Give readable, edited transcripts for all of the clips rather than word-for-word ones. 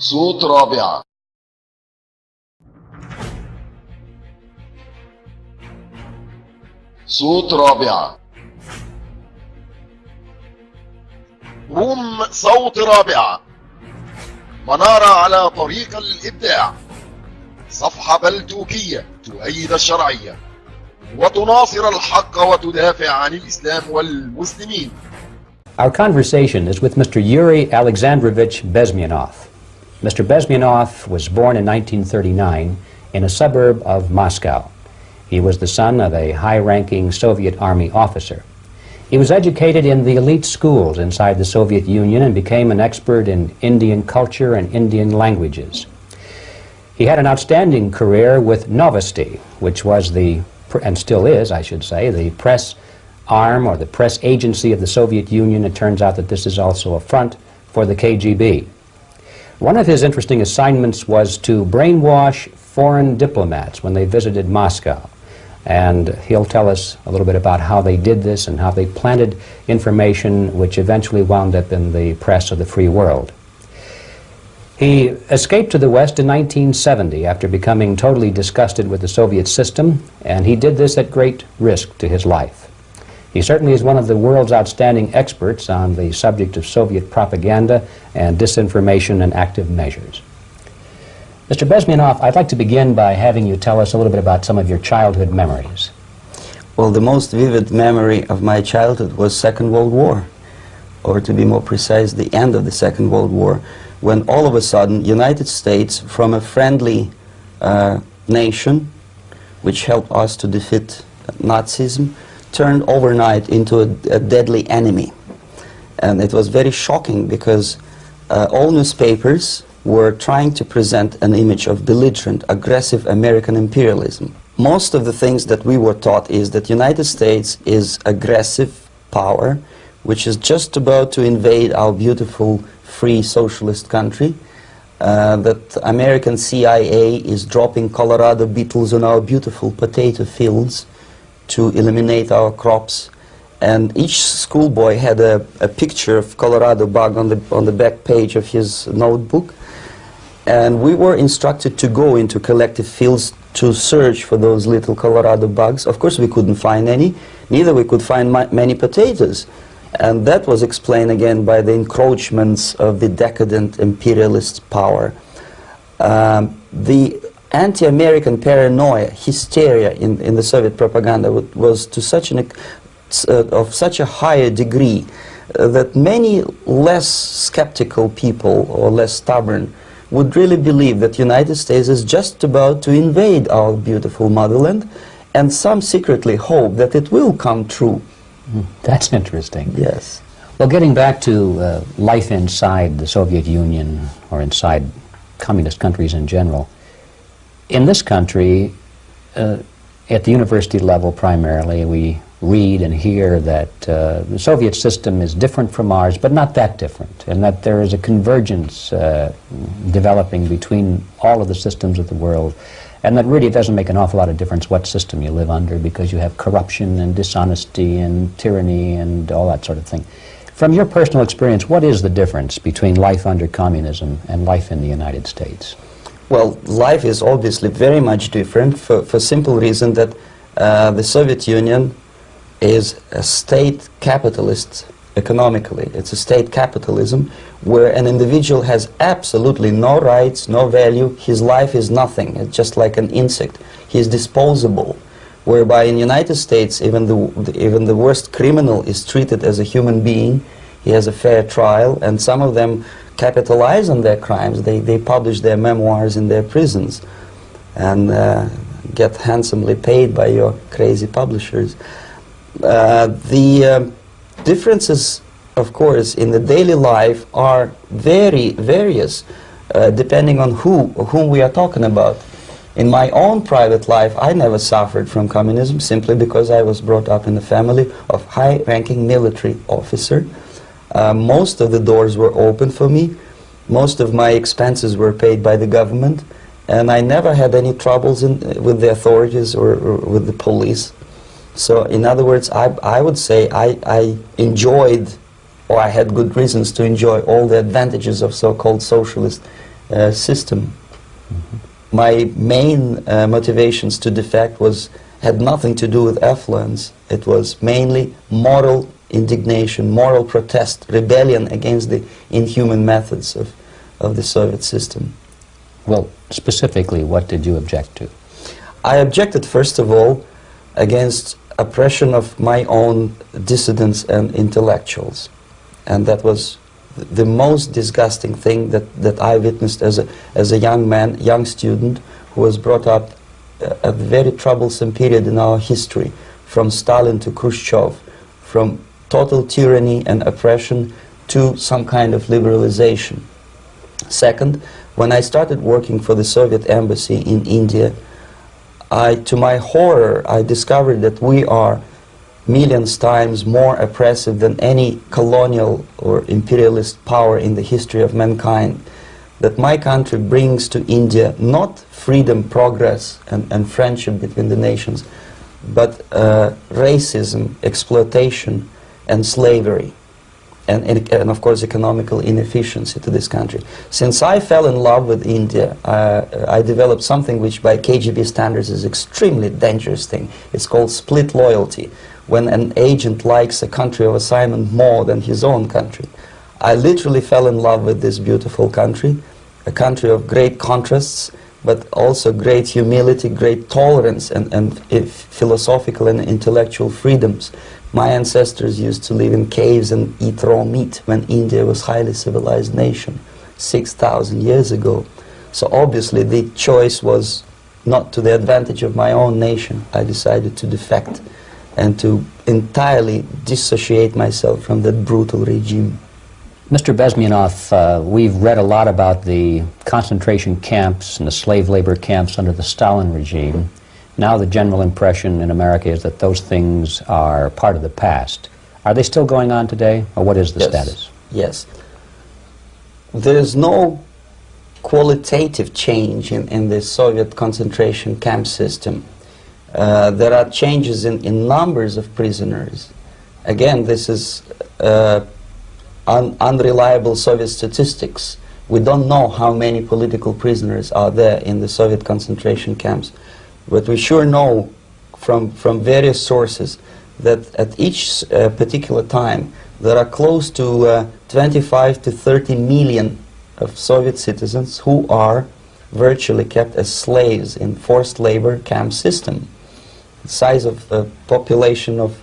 صوت رابعة. صوت رابعة. روم صوت رابعة، منارة على طريق الإبداع، صفحة بلتوكية تؤيد الشرعية وتناصر الحق وتدافع عن الإسلام والمسلمين. Our conversation is with Mr. Yuri Alexandrovich Bezmenov. Mr. Bezmenov was born in 1939 in a suburb of Moscow. He was the son of a high-ranking Soviet Army officer. He was educated in the elite schools inside the Soviet Union and became an expert in Indian culture and Indian languages. He had an outstanding career with Novosti, which was the, and still is, I should say, the press arm or the press agency of the Soviet Union. It turns out that this is also a front for the KGB. One of his interesting assignments was to brainwash foreign diplomats when they visited Moscow. And he'll tell us a little bit about how they did this and how they planted information which eventually wound up in the press of the free world. He escaped to the West in 1970 after becoming totally disgusted with the Soviet system, and he did this at great risk to his life. He certainly is one of the world's outstanding experts on the subject of Soviet propaganda and disinformation and active measures. Mr. Bezmenov, I'd like to begin by having you tell us a little bit about some of your childhood memories. Well, the most vivid memory of my childhood was Second World War, or to be more precise, the end of the Second World War, when all of a sudden United States, from a friendly nation, which helped us to defeat Nazism, turned overnight into a deadly enemy. And it was very shocking because all newspapers were trying to present an image of belligerent, aggressive American imperialism. Most of the things that we were taught is that United States is aggressive power, which is just about to invade our beautiful, free, socialist country, that American CIA is dropping Colorado beetles on our beautiful potato fields to eliminate our crops. And each schoolboy had a picture of Colorado bug on the back page of his notebook. And we were instructed to go into collective fields to search for those little Colorado bugs. Of course, we couldn't find any. Neither we could find many potatoes. And that was explained again by the encroachments of the decadent imperialist power. The anti-American paranoia, hysteria in the Soviet propaganda was to such of such a higher degree that many less skeptical people or less stubborn would really believe that United States is just about to invade our beautiful motherland, and some secretly hope that it will come true. That's interesting. Yes. Well, getting back to life inside the Soviet Union or inside communist countries in general, in this country, at the university level primarily, we read and hear that the Soviet system is different from ours, but not that different, and that there is a convergence developing between all of the systems of the world, and that really it doesn't make an awful lot of difference what system you live under, because you have corruption and dishonesty and tyranny and all that sort of thing. From your personal experience, what is the difference between life under communism and life in the United States? Well, life is obviously very much different for simple reason that the Soviet Union is a state capitalist economically. It's a state capitalism where an individual has absolutely no rights, no value. His life is nothing. It's just like an insect. He is disposable. Whereby in the United States, even the worst criminal is treated as a human being. He has a fair trial, and some of them capitalize on their crimes. They publish their memoirs in their prisons and get handsomely paid by your crazy publishers. The differences, of course, in the daily life are very various depending on whom we are talking about. In my own private life, I never suffered from communism simply because I was brought up in a family of high-ranking military officer. Most of the doors were open for me. Most of my expenses were paid by the government, and I never had any troubles with the authorities or with the police. So, in other words, I would say I enjoyed, or I had good reasons to enjoy all the advantages of so-called socialist system. My main motivations to defect had nothing to do with affluence. It was mainly moral indignation, moral protest, rebellion against the inhuman methods of the Soviet system. Well, specifically, what did you object to? I objected, first of all, against oppression of my own dissidents and intellectuals. And that was the most disgusting thing that I witnessed as a young man, young student, who was brought up at a very troublesome period in our history, from Stalin to Khrushchev, from total tyranny and oppression to some kind of liberalization. Second, when I started working for the Soviet embassy in India, to my horror, I discovered that we are millions times more oppressive than any colonial or imperialist power in the history of mankind. That my country brings to India not freedom, progress, and friendship between the nations, but racism, exploitation, and slavery, and of course economical inefficiency to this country. Since I fell in love with India, I developed something which by KGB standards is extremely dangerous thing. It's called split loyalty, when an agent likes a country of assignment more than his own country. I literally fell in love with this beautiful country, a country of great contrasts, but also great humility, great tolerance, and philosophical and intellectual freedoms. My ancestors used to live in caves and eat raw meat when India was a highly civilized nation 6,000 years ago. So obviously the choice was not to the advantage of my own nation. I decided to defect and to entirely dissociate myself from that brutal regime. Mr. Bezmenov, we've read a lot about the concentration camps and the slave labor camps under the Stalin regime. Now the general impression in America is that those things are part of the past. Are they still going on today, or what is the status? Yes. There is no qualitative change in the Soviet concentration camp system. There are changes in numbers of prisoners. Again, this is unreliable Soviet statistics. We don't know how many political prisoners are there in the Soviet concentration camps. But we sure know from various sources that at each particular time there are close to 25 to 30 million of Soviet citizens who are virtually kept as slaves in forced labor camp system. The size of the population of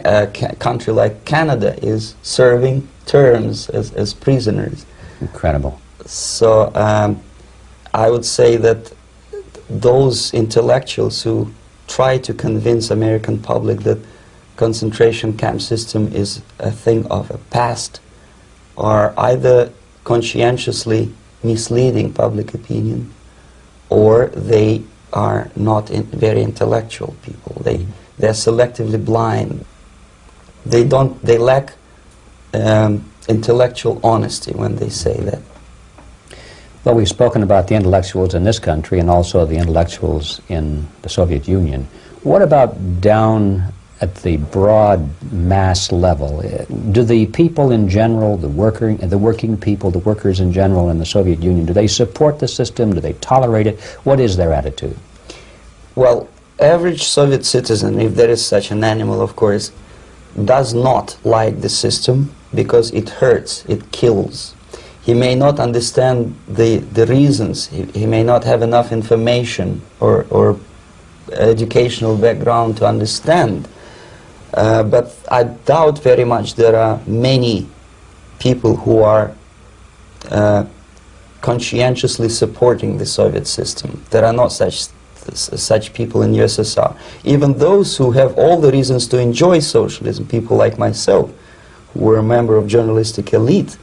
a country like Canada is serving terms as prisoners. Incredible. So I would say that those intellectuals who try to convince American public that concentration camp system is a thing of a past are either conscientiously misleading public opinion, or they are not very intellectual people. They're selectively blind. They lack intellectual honesty when they say that. Well, we've spoken about the intellectuals in this country and also the intellectuals in the Soviet Union. What about down at the broad mass level? Do the people in general, the working people, the workers in general in the Soviet Union, do they support the system? Do they tolerate it? What is their attitude? Well, average Soviet citizen, if there is such an animal, of course, does not like the system because it hurts, it kills. He may not understand the reasons, he may not have enough information or educational background to understand. But I doubt very much there are many people who are conscientiously supporting the Soviet system. There are not such people in USSR. Even those who have all the reasons to enjoy socialism, people like myself, who were a member of journalistic elite,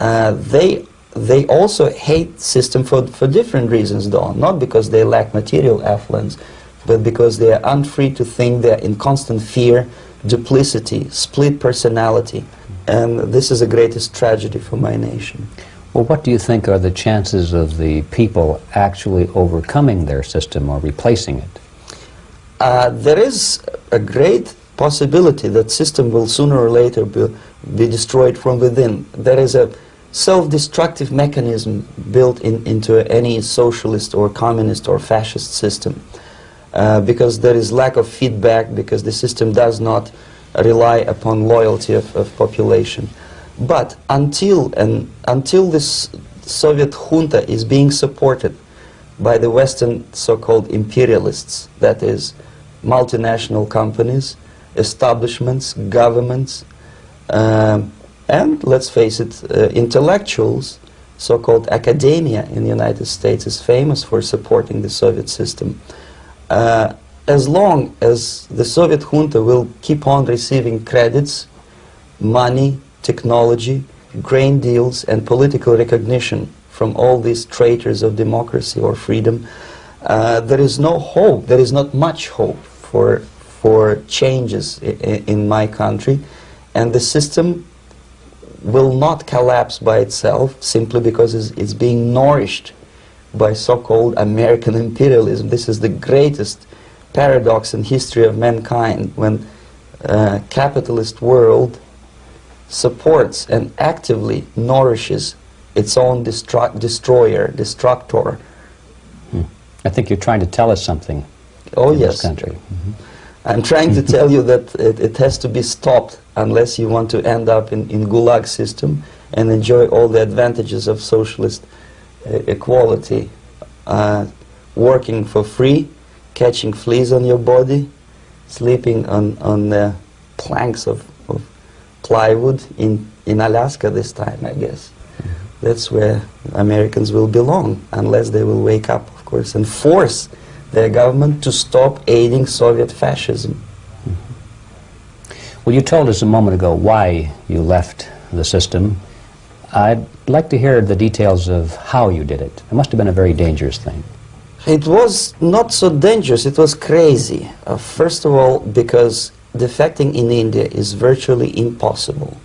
they also hate system for different reasons, though. Not because they lack material affluence, but because they are unfree to think, they're in constant fear, duplicity, split personality. And this is the greatest tragedy for my nation. Well, what do you think are the chances of the people actually overcoming their system or replacing it? There is a great possibility that system will sooner or later be destroyed from within. There is a self-destructive mechanism built into any socialist or communist or fascist system, because there is lack of feedback, because the system does not rely upon loyalty of population. But until this Soviet junta is being supported by the Western so-called imperialists, that is, multinational companies, establishments, governments, and let's face it, intellectuals, so-called academia in the United States is famous for supporting the Soviet system. As long as the Soviet junta will keep on receiving credits, money, technology, grain deals, and political recognition from all these traitors of democracy or freedom, there is no hope, there is not much hope for changes in my country, and the system will not collapse by itself simply because it's being nourished by so-called American imperialism. This is the greatest paradox in history of mankind, when capitalist world supports and actively nourishes its own destroyer, destructor. I think you're trying to tell us something. Oh in yes. This country. I'm trying to tell you that it has to be stopped unless you want to end up in gulag system and enjoy all the advantages of socialist equality, working for free, catching fleas on your body, sleeping on the planks of plywood in Alaska this time, I guess. That's where Americans will belong, unless they will wake up, of course, and force their government to stop aiding Soviet fascism. Well, you told us a moment ago why you left the system. I'd like to hear the details of how you did it. It must have been a very dangerous thing. It was not so dangerous, it was crazy. First of all, because defecting in India is virtually impossible,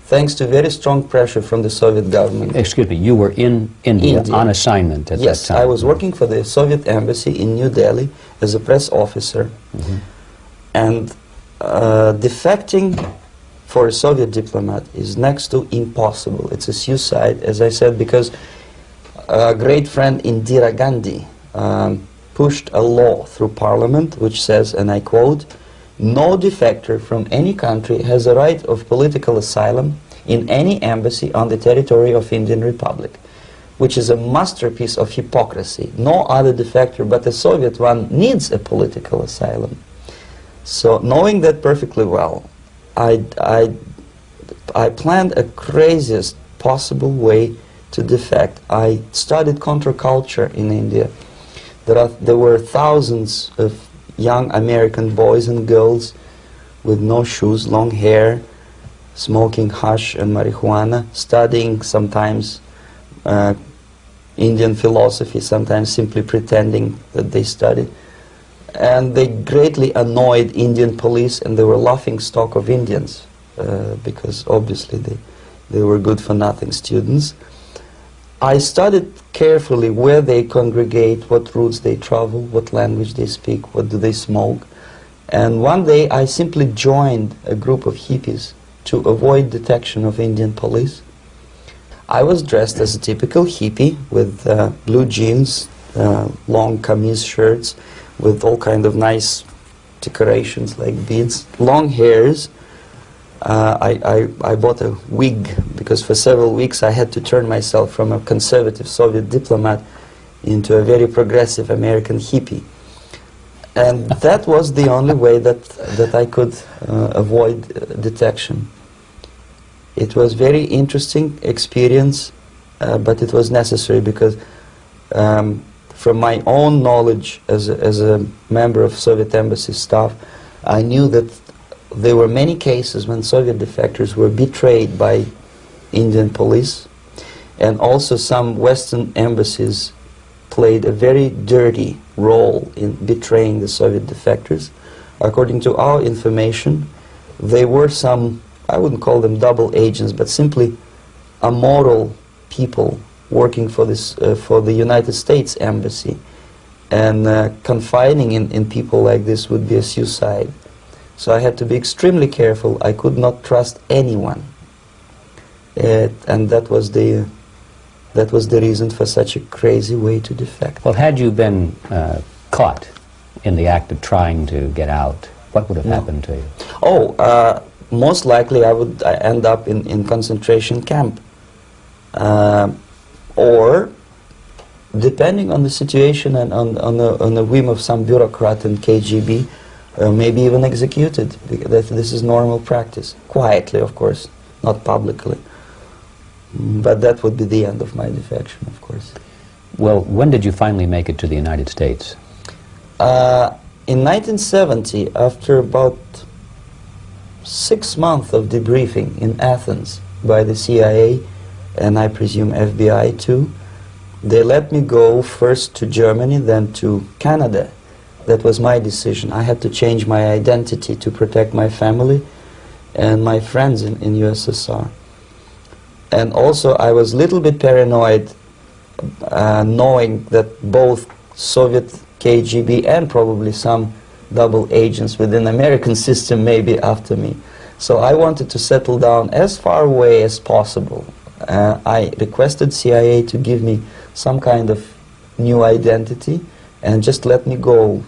thanks to very strong pressure from the Soviet government. Excuse me, you were in India on assignment at that time. Yes, I was working for the Soviet embassy in New Delhi as a press officer. And defecting for a Soviet diplomat is next to impossible. It's a suicide, as I said, because a great friend Indira Gandhi pushed a law through parliament which says, and I quote, "No defector from any country has a right of political asylum in any embassy on the territory of Indian Republic," which is a masterpiece of hypocrisy. No other defector but the Soviet one needs a political asylum. So, knowing that perfectly well, I planned a craziest possible way to defect. I studied counterculture in India. There were thousands of young American boys and girls with no shoes, long hair, smoking hash and marijuana, studying sometimes Indian philosophy, sometimes simply pretending that they studied. And they greatly annoyed Indian police, and they were laughing stock of Indians because obviously they were good-for-nothing students. I studied carefully where they congregate, what routes they travel, what language they speak, what do they smoke. And one day I simply joined a group of hippies to avoid detection of Indian police. I was dressed as a typical hippie with blue jeans, long kameez shirts, with all kind of nice decorations like beads, long hairs. I bought a wig because for several weeks I had to turn myself from a conservative Soviet diplomat into a very progressive American hippie. And that was the only way that I could avoid detection. It was very interesting experience, but it was necessary because from my own knowledge as a member of Soviet embassy staff, I knew that there were many cases when Soviet defectors were betrayed by Indian police, and also some Western embassies played a very dirty role in betraying the Soviet defectors. According to our information, they were some, I wouldn't call them double agents, but simply immoral people working for the United States Embassy, and confiding in people like this would be a suicide. So I had to be extremely careful. I could not trust anyone. And that was the reason for such a crazy way to defect. Well, had you been caught in the act of trying to get out, what would have happened to you? Oh, most likely I would end up in concentration camp. Or, depending on the situation and on the whim of some bureaucrat in KGB, maybe even executed. This is normal practice. Quietly, of course, not publicly. But that would be the end of my defection, of course. Well, when did you finally make it to the United States? In 1970, after about 6 months of debriefing in Athens by the CIA, and I presume FBI too, they let me go first to Germany, then to Canada. That was my decision. I had to change my identity to protect my family and my friends in USSR. And also I was a little bit paranoid knowing that both Soviet KGB and probably some double agents within the American system may be after me. So I wanted to settle down as far away as possible. I requested CIA to give me some kind of new identity and just let me go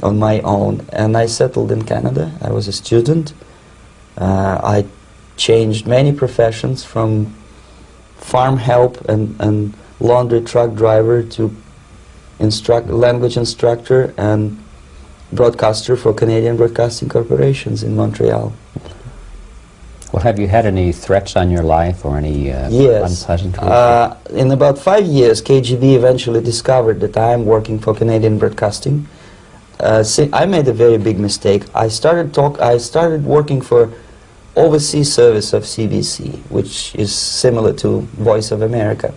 on my own. And I settled in Canada. I was a student. I changed many professions, from farm help and laundry truck driver to language instructor and broadcaster for Canadian Broadcasting Corporations in Montreal. Well, have you had any threats on your life or any unpleasant in about 5 years, KGB eventually discovered that I am working for Canadian Broadcasting. I made a very big mistake. I started working for overseas service of CBC, which is similar to Voice of America,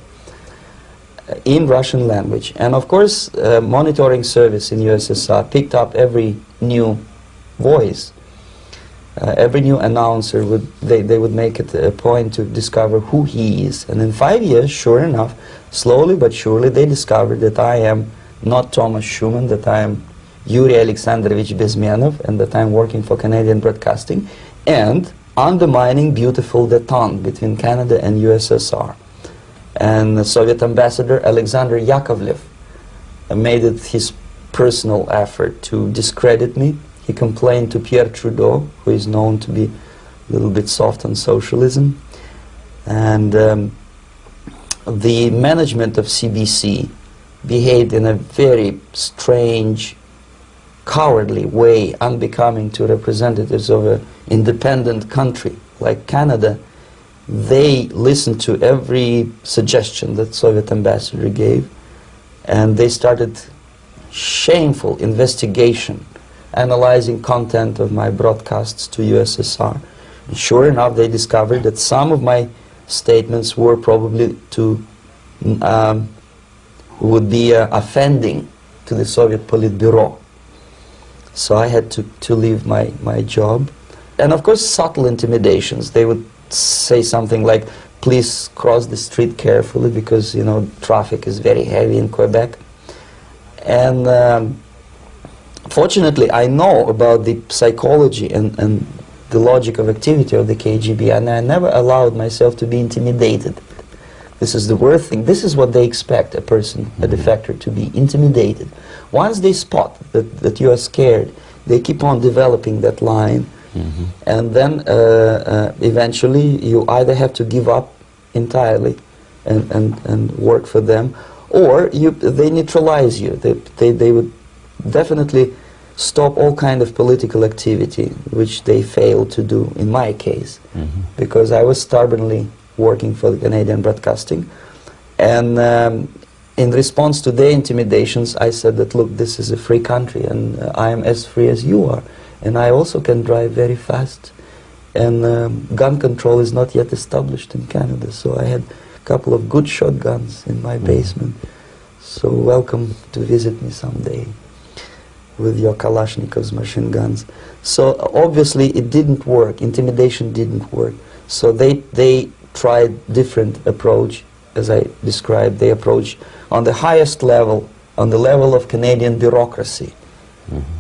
in Russian language. And of course, monitoring service in USSR picked up every new voice. Every new announcer they would make it a point to discover who he is. And in 5 years, sure enough, slowly but surely, they discovered that I am not Thomas Schumann, that I am Yuri Alexandrovich Bezmenov, and that I am working for Canadian Broadcasting, and undermining beautiful détente between Canada and USSR. And the Soviet ambassador Alexander Yakovlev made it his personal effort to discredit me. He complained to Pierre Trudeau, who is known to be a little bit soft on socialism. And the management of CBC behaved in a very strange, cowardly way, unbecoming to representatives of an independent country like Canada. They listened to every suggestion that Soviet ambassador gave, and they started shameful investigation, analyzing content of my broadcasts to USSR. And sure enough, they discovered that some of my statements were probably would be offending to the Soviet Politburo. So I had to leave my job. And of course, subtle intimidations. They would say something like, please cross the street carefully because, you know, traffic is very heavy in Quebec. And fortunately, I know about the psychology and the logic of activity of the KGB, and I never allowed myself to be intimidated. This is the worst thing. This is what they expect a person, a defector, to be intimidated. Once they spot that you are scared, they keep on developing that line, and then eventually you either have to give up entirely and work for them, or they neutralize you. They would definitely stop all kind of political activity, which they failed to do in my case, because I was stubbornly working for the Canadian Broadcasting. And in response to their intimidations, I said that, look, this is a free country, and I am as free as you are, and I also can drive very fast, and gun control is not yet established in Canada, so I had a couple of good shotguns in my basement, so welcome to visit me someday with your Kalashnikov's machine guns. So obviously it didn't work, intimidation didn't work, so they tried different approach, as I described. They approach on the highest level, on the level of Canadian bureaucracy.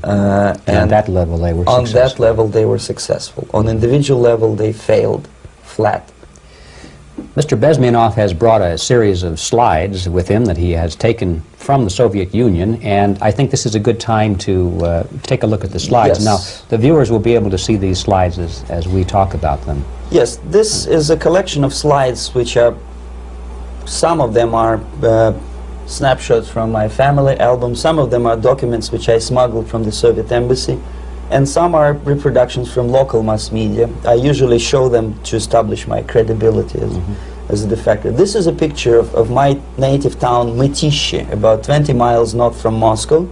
And on that level they were successful. On that level they were successful. On individual level they failed flat. Mr. Bezmenov has brought a series of slides with him that he has taken from the Soviet Union, and I think this is a good time to take a look at the slides. Yes. Now, the viewers will be able to see these slides as we talk about them. Yes, this is a collection of slides which are, some of them are snapshots from my family album, some of them are documents which I smuggled from the Soviet embassy, and some are reproductions from local mass media. I usually show them to establish my credibility as a defector. This is a picture of my native town, Mытищи, about 20 miles north from Moscow.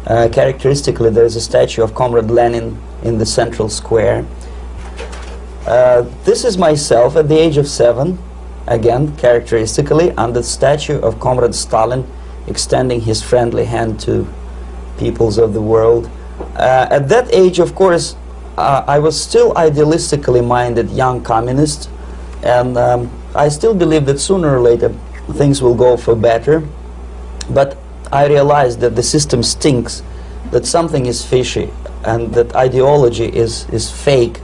Characteristically, there is a statue of Comrade Lenin in the central square. This is myself at the age of 7, again, characteristically, under the statue of Comrade Stalin, extending his friendly hand to peoples of the world. At that age, of course, I was still idealistically minded young communist, and I still believe that sooner or later things will go for better. But I realized that the system stinks, that something is fishy, and that ideology is fake,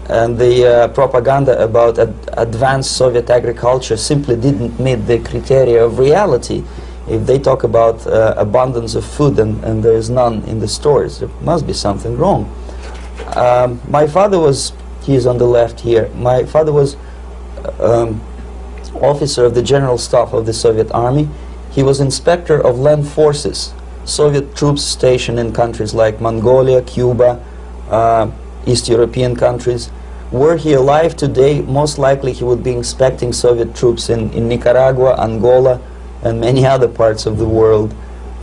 and the propaganda about advanced Soviet agriculture simply didn't meet the criteria of reality. If they talk about abundance of food and there is none in the stores, there must be something wrong. My father was, he is on the left here, my father was officer of the General Staff of the Soviet Army. He was inspector of land forces, Soviet troops stationed in countries like Mongolia, Cuba, East European countries. Were he alive today, most likely he would be inspecting Soviet troops in Nicaragua, Angola, and many other parts of the world.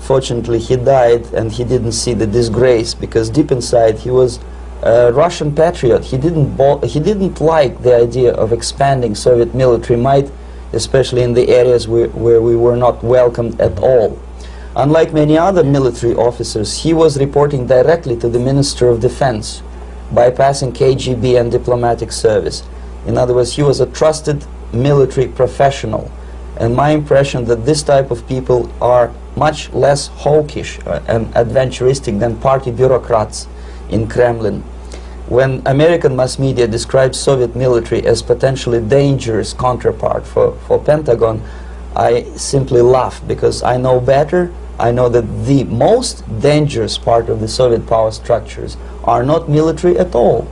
Fortunately, he died and he didn't see the disgrace, because deep inside he was a Russian patriot. He didn't like the idea of expanding Soviet military might, especially in the areas where we were not welcomed at all. Unlike many other military officers, he was reporting directly to the Minister of Defense, bypassing KGB and diplomatic service. In other words, he was a trusted military professional. And my impression that this type of people are much less hawkish and adventuristic than party bureaucrats in Kremlin. When American mass media describes Soviet military as potentially dangerous counterpart for Pentagon, I simply laugh, because I know better. I know that the most dangerous part of the Soviet power structures are not military at all.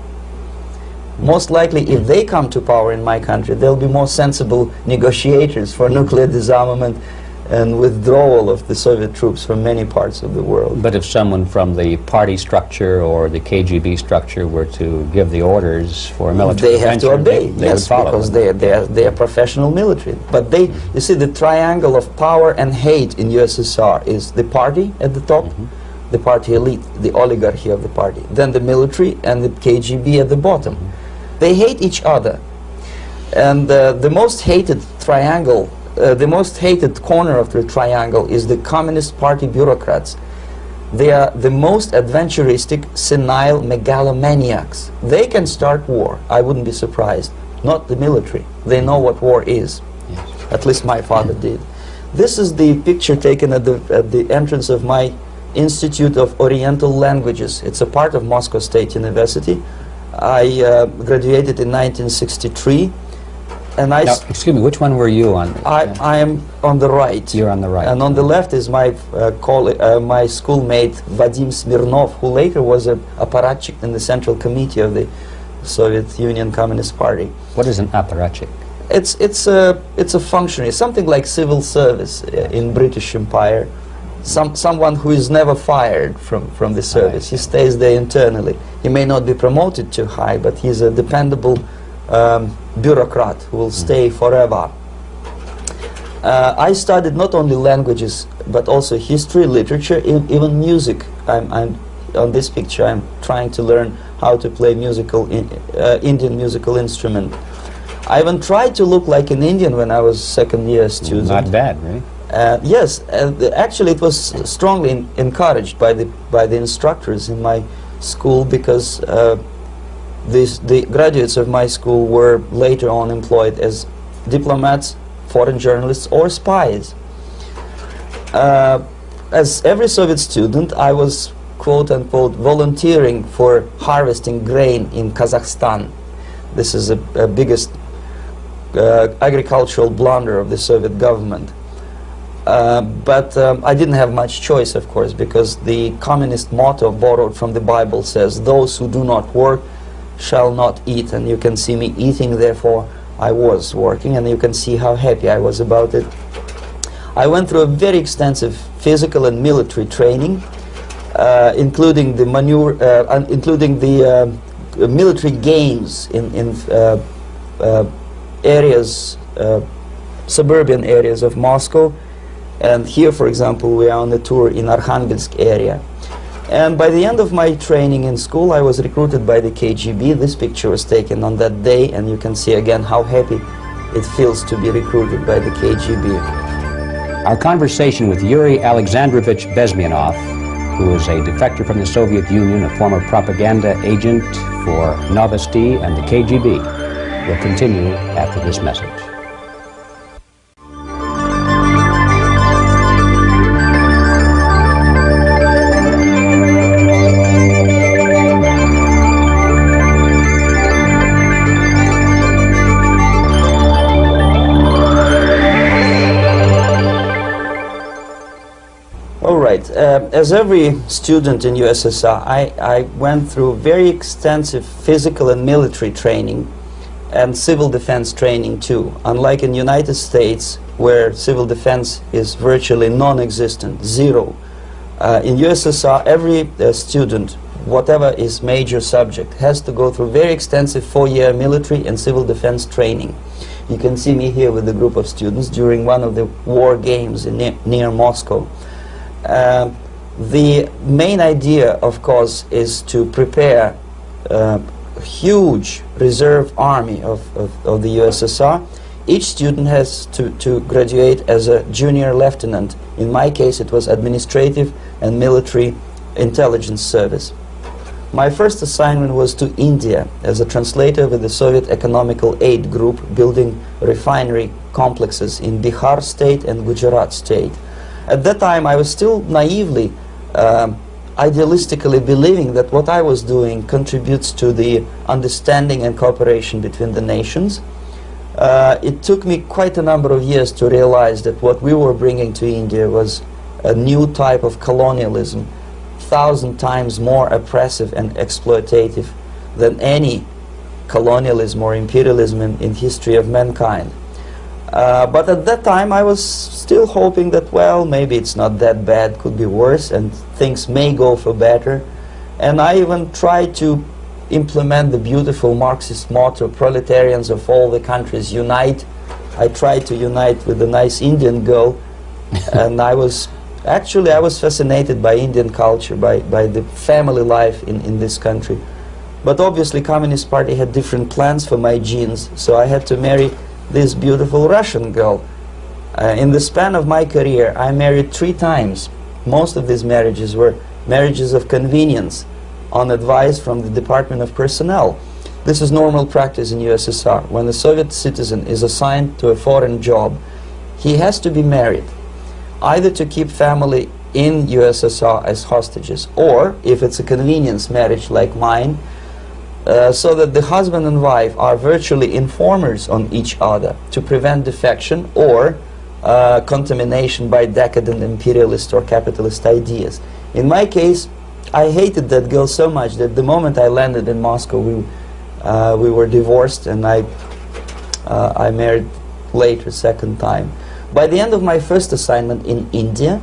Most likely, if they come to power in my country, they'll be more sensible negotiators for nuclear disarmament and withdrawal of the Soviet troops from many parts of the world. But if someone from the party structure or the KGB structure were to give the orders for a military they have to obey, they yes, would follow because them. they are professional military. But they, you see, the triangle of power and hate in USSR is the party at the top, the party elite, the oligarchy of the party, then the military and the KGB at the bottom. They hate each other, and the most hated triangle, the most hated corner of the triangle is the Communist Party bureaucrats. They are the most adventuristic, senile megalomaniacs. They can start war, I wouldn't be surprised. Not the military. They know what war is. Yes. At least my father did. This is the picture taken at the entrance of my Institute of Oriental Languages. It's a part of Moscow State University. I graduated in 1963, and Now, excuse me, which one were you on? I am on the right. You're on the right. And on the left is my my schoolmate Vadim Smirnov, who later was an apparatchik in the Central Committee of the Soviet Union Communist Party. What is an apparatchik? It's a functionary, something like civil service in British Empire. Someone who is never fired from the service. He stays there internally. He may not be promoted too high, but he's a dependable bureaucrat who will stay forever. I studied not only languages, but also history, literature, even music. I'm on this picture, I'm trying to learn how to play Indian musical instrument. I even tried to look like an Indian when I was second-year student. Not bad, right? Yes, actually it was strongly encouraged by the instructors in my school, because the graduates of my school were later on employed as diplomats, foreign journalists, or spies. As every Soviet student, I was quote-unquote volunteering for harvesting grain in Kazakhstan. This is a biggest agricultural blunder of the Soviet government. But I didn't have much choice, of course, because the communist motto borrowed from the Bible says, "Those who do not work shall not eat." And you can see me eating, therefore I was working, and you can see how happy I was about it. I went through a very extensive physical and military training, including the military games in areas, suburban areas of Moscow. And here, for example, we are on a tour in Arkhangelsk area. And by the end of my training in school, I was recruited by the KGB. This picture was taken on that day, and you can see again how happy it feels to be recruited by the KGB. Our conversation with Yuri Alexandrovich Bezmenov, who is a defector from the Soviet Union, a former propaganda agent for Novosti and the KGB, will continue after this message. As every student in USSR, I went through very extensive physical and military training and civil defense training too. Unlike in the United States, where civil defense is virtually non-existent, zero. In USSR, every student, whatever his major subject, has to go through very extensive 4-year military and civil defense training. You can see me here with a group of students during one of the war games near Moscow. The main idea, of course, is to prepare a huge reserve army of the USSR. Each student has to graduate as a junior lieutenant. In my case, it was administrative and military intelligence service. My first assignment was to India as a translator with the Soviet Economical Aid Group, building refinery complexes in Bihar state and Gujarat state. At that time, I was still naively, idealistically believing that what I was doing contributes to the understanding and cooperation between the nations. It took me quite a number of years to realize that what we were bringing to India was a new type of colonialism, 1,000 times more oppressive and exploitative than any colonialism or imperialism in history of mankind. But at that time I was still hoping that, well, maybe it's not that bad, could be worse, and things may go for better. And I even tried to implement the beautiful Marxist motto, "Proletarians of all the countries unite." I tried to unite with a nice Indian girl, and I was fascinated by Indian culture, by the family life in this country. But obviously Communist Party had different plans for my genes, so I had to marry this beautiful Russian girl. In the span of my career, I married 3 times. Most of these marriages were marriages of convenience, on advice from the Department of Personnel. This is normal practice in USSR. When a Soviet citizen is assigned to a foreign job, he has to be married, either to keep family in USSR as hostages, or, if it's a convenience marriage like mine, so that the husband and wife are virtually informers on each other to prevent defection or contamination by decadent imperialist or capitalist ideas. In my case, I hated that girl so much that the moment I landed in Moscow, we were divorced, and I married later, second time. By the end of my first assignment in India,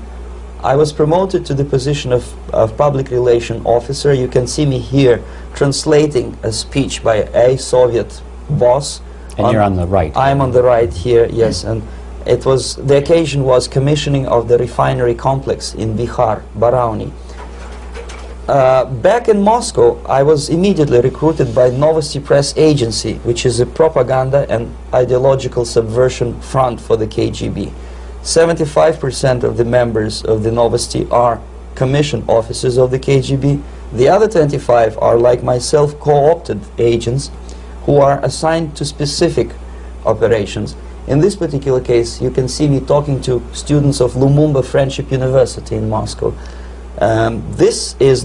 I was promoted to the position of public relation officer. You can see me here translating a speech by a Soviet boss. And you're on the right. I'm on the right here, yes. And it was, the occasion was commissioning of the refinery complex in Bihar, Barauni. Back in Moscow, I was immediately recruited by Novosti Press Agency, which is a propaganda and ideological subversion front for the KGB. 75% of the members of the Novosti are commissioned officers of the KGB. The other 25 are, like myself, co-opted agents who are assigned to specific operations. In this particular case, you can see me talking to students of Lumumba Friendship University in Moscow. This is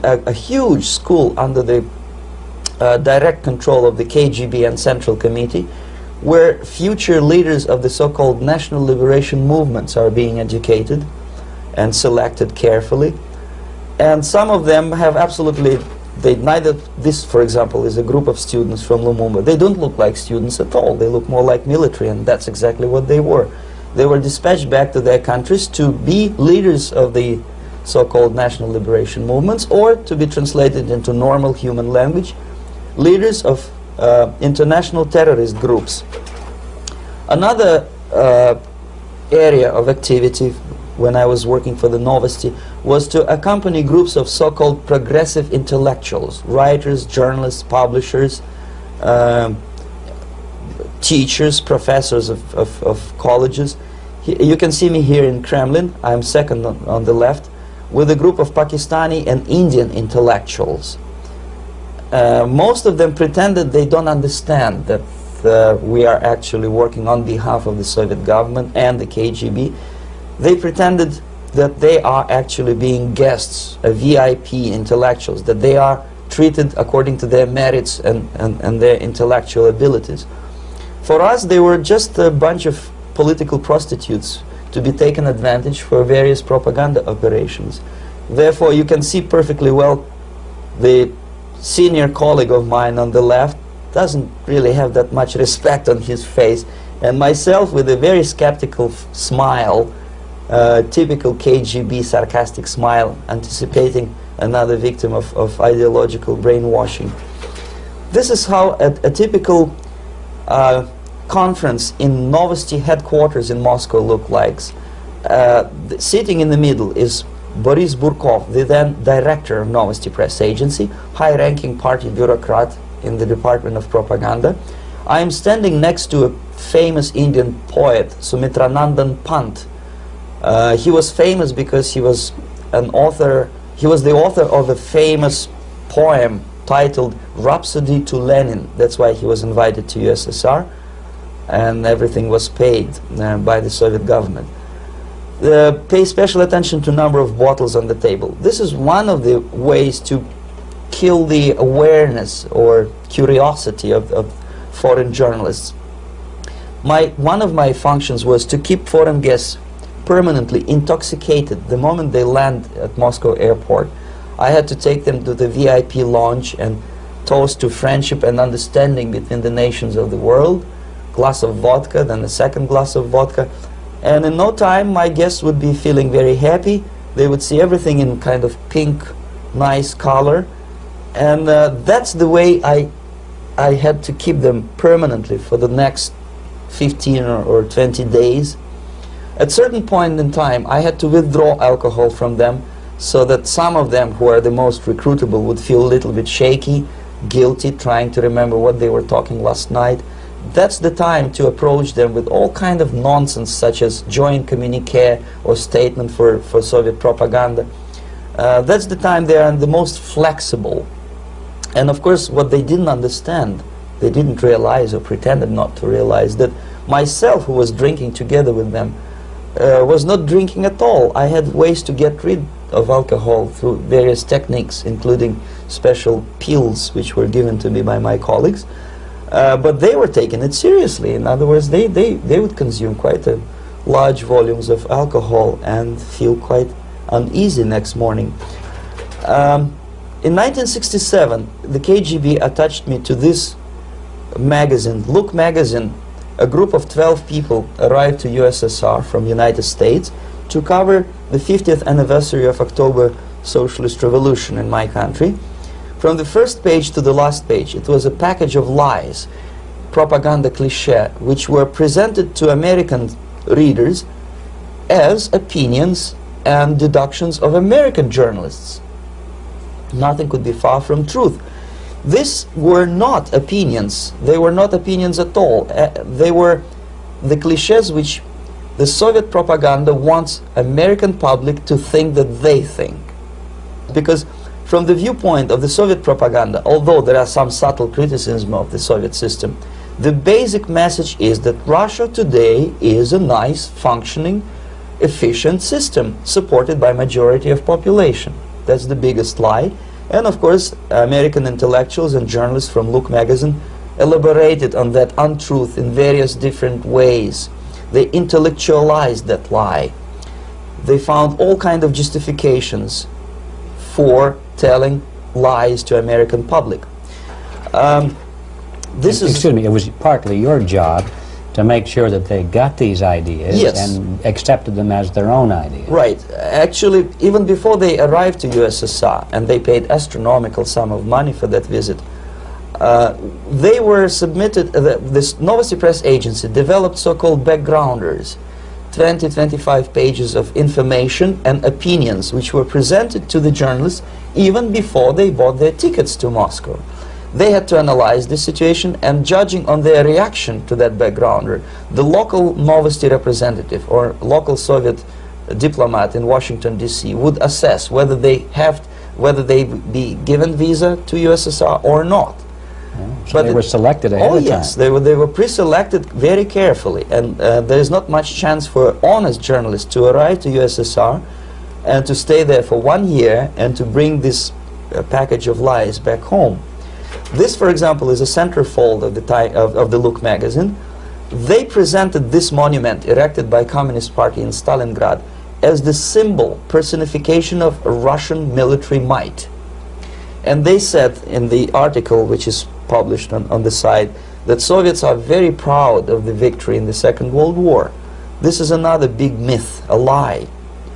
a huge school under the direct control of the KGB and Central Committee, where future leaders of the so-called national liberation movements are being educated and selected carefully. And some of them have absolutely, this, for example, is a group of students from Lumumba. They don't look like students at all. They look more like military, and that's exactly what they were. They were dispatched back to their countries to be leaders of the so-called national liberation movements, or to be translated into normal human language, leaders of international terrorist groups. Another area of activity when I was working for the Novosti was to accompany groups of so-called progressive intellectuals, writers, journalists, publishers, teachers, professors of colleges. You can see me here in Kremlin. I'm second on the left, with a group of Pakistani and Indian intellectuals. Most of them pretended they don't understand that we are actually working on behalf of the Soviet government and the KGB. They pretended that they are actually being guests, VIP intellectuals, that they are treated according to their merits and their intellectual abilities. For us, they were just a bunch of political prostitutes to be taken advantage for various propaganda operations. Therefore, you can see perfectly well the senior colleague of mine on the left doesn't really have that much respect on his face, and myself with a very skeptical smile, typical KGB sarcastic smile, anticipating another victim of ideological brainwashing. This is how a typical conference in Novosti headquarters in Moscow looked like. Sitting in the middle is Boris Burkov, the then director of Novosti press agency, high-ranking party bureaucrat in the Department of Propaganda. I am standing next to a famous Indian poet, Sumitranandan Pant. He was famous because he was an author. He was the author of a famous poem titled Rhapsody to Lenin. That's why he was invited to USSR, and everything was paid by the Soviet government. Pay special attention to number of bottles on the table. This is one of the ways to kill the awareness or curiosity of foreign journalists. One of my functions was to keep foreign guests permanently intoxicated the moment they land at Moscow airport. I had to take them to the VIP lounge and toast to friendship and understanding between the nations of the world. Glass of vodka, then a second glass of vodka. And in no time, my guests would be feeling very happy. They would see everything in kind of pink, nice color. And that's the way I had to keep them permanently for the next 15 or 20 days. At certain point in time, I had to withdraw alcohol from them so that some of them who are the most recruitable would feel a little bit shaky, guilty, trying to remember what they were talking last night. That's the time to approach them with all kind of nonsense, such as joint communique or statement for Soviet propaganda. That's the time they are the most flexible. And of course, what they didn't understand, they didn't realize or pretended not to realize, that myself, who was drinking together with them, was not drinking at all. I had ways to get rid of alcohol through various techniques, including special pills which were given to me by my colleagues. But they were taking it seriously. In other words, they would consume quite a large volumes of alcohol and feel quite uneasy next morning. In 1967, the KGB attached me to this magazine, Look magazine. A group of 12 people arrived to USSR from United States to cover the 50th anniversary of October Socialist Revolution in my country. From the first page to the last page, it was a package of lies, propaganda cliché, which were presented to American readers as opinions and deductions of American journalists. Nothing could be far from truth. These were not opinions. They were not opinions at all. They were the clichés which the Soviet propaganda wants American public to think that they think. Because from the viewpoint of the Soviet propaganda, although there are some subtle criticism of the Soviet system, the basic message is that Russia today is a nice, functioning, efficient system supported by majority of population. That's the biggest lie. And of course, American intellectuals and journalists from Look magazine elaborated on that untruth in various different ways. They intellectualized that lie. They found all kinds of justifications for telling lies to American public. Excuse me, it was partly your job to make sure that they got these ideas Yes. and accepted them as their own ideas. Right. Actually, even before they arrived to USSR, and they paid astronomical sum of money for that visit, they were submitted, this Novosti Press Agency developed so-called backgrounders, 20-25 pages of information and opinions which were presented to the journalists even before they bought their tickets to Moscow. They had to analyze the situation, and judging on their reaction to that backgrounder, the local Novosti representative or local Soviet diplomat in Washington D.C. would assess whether they be given visa to USSR or not. So they were selected ahead of time. Oh yes, they were pre-selected very carefully, and there is not much chance for honest journalists to arrive to USSR and to stay there for 1 year and to bring this package of lies back home. This, for example, is a centerfold of the Look magazine. They presented this monument erected by Communist Party in Stalingrad as the symbol, personification of Russian military might. And they said in the article, which is published on the site, that Soviets are very proud of the victory in the Second World War. This is another big myth, a lie.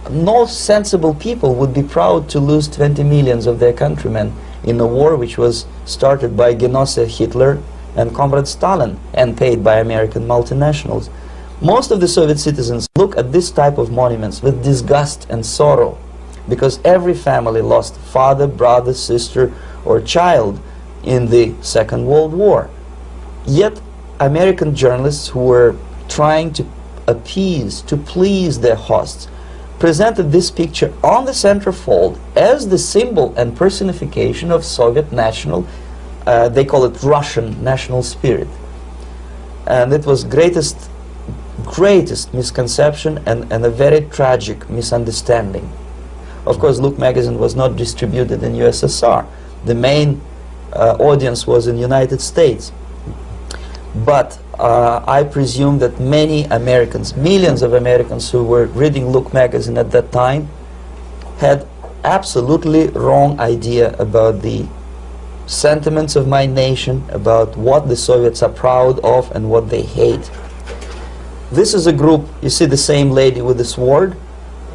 No sensible people would be proud to lose 20 millions of their countrymen in a war which was started by Genoese Hitler and Comrade Stalin and paid by American multinationals. Most of the Soviet citizens look at this type of monuments with disgust and sorrow, because every family lost father, brother, sister, or child in the Second World War. Yet American journalists who were trying to appease, to please their hosts, presented this picture on the centerfold as the symbol and personification of Soviet national, they call it Russian national spirit. And it was greatest misconception and a very tragic misunderstanding. Of course, Look magazine was not distributed in USSR. The main audience was in United States. But I presume that many Americans, millions of Americans who were reading Look magazine at that time, had absolutely wrong idea about the sentiments of my nation, about what the Soviets are proud of and what they hate. This is a group, you see the same lady with the sword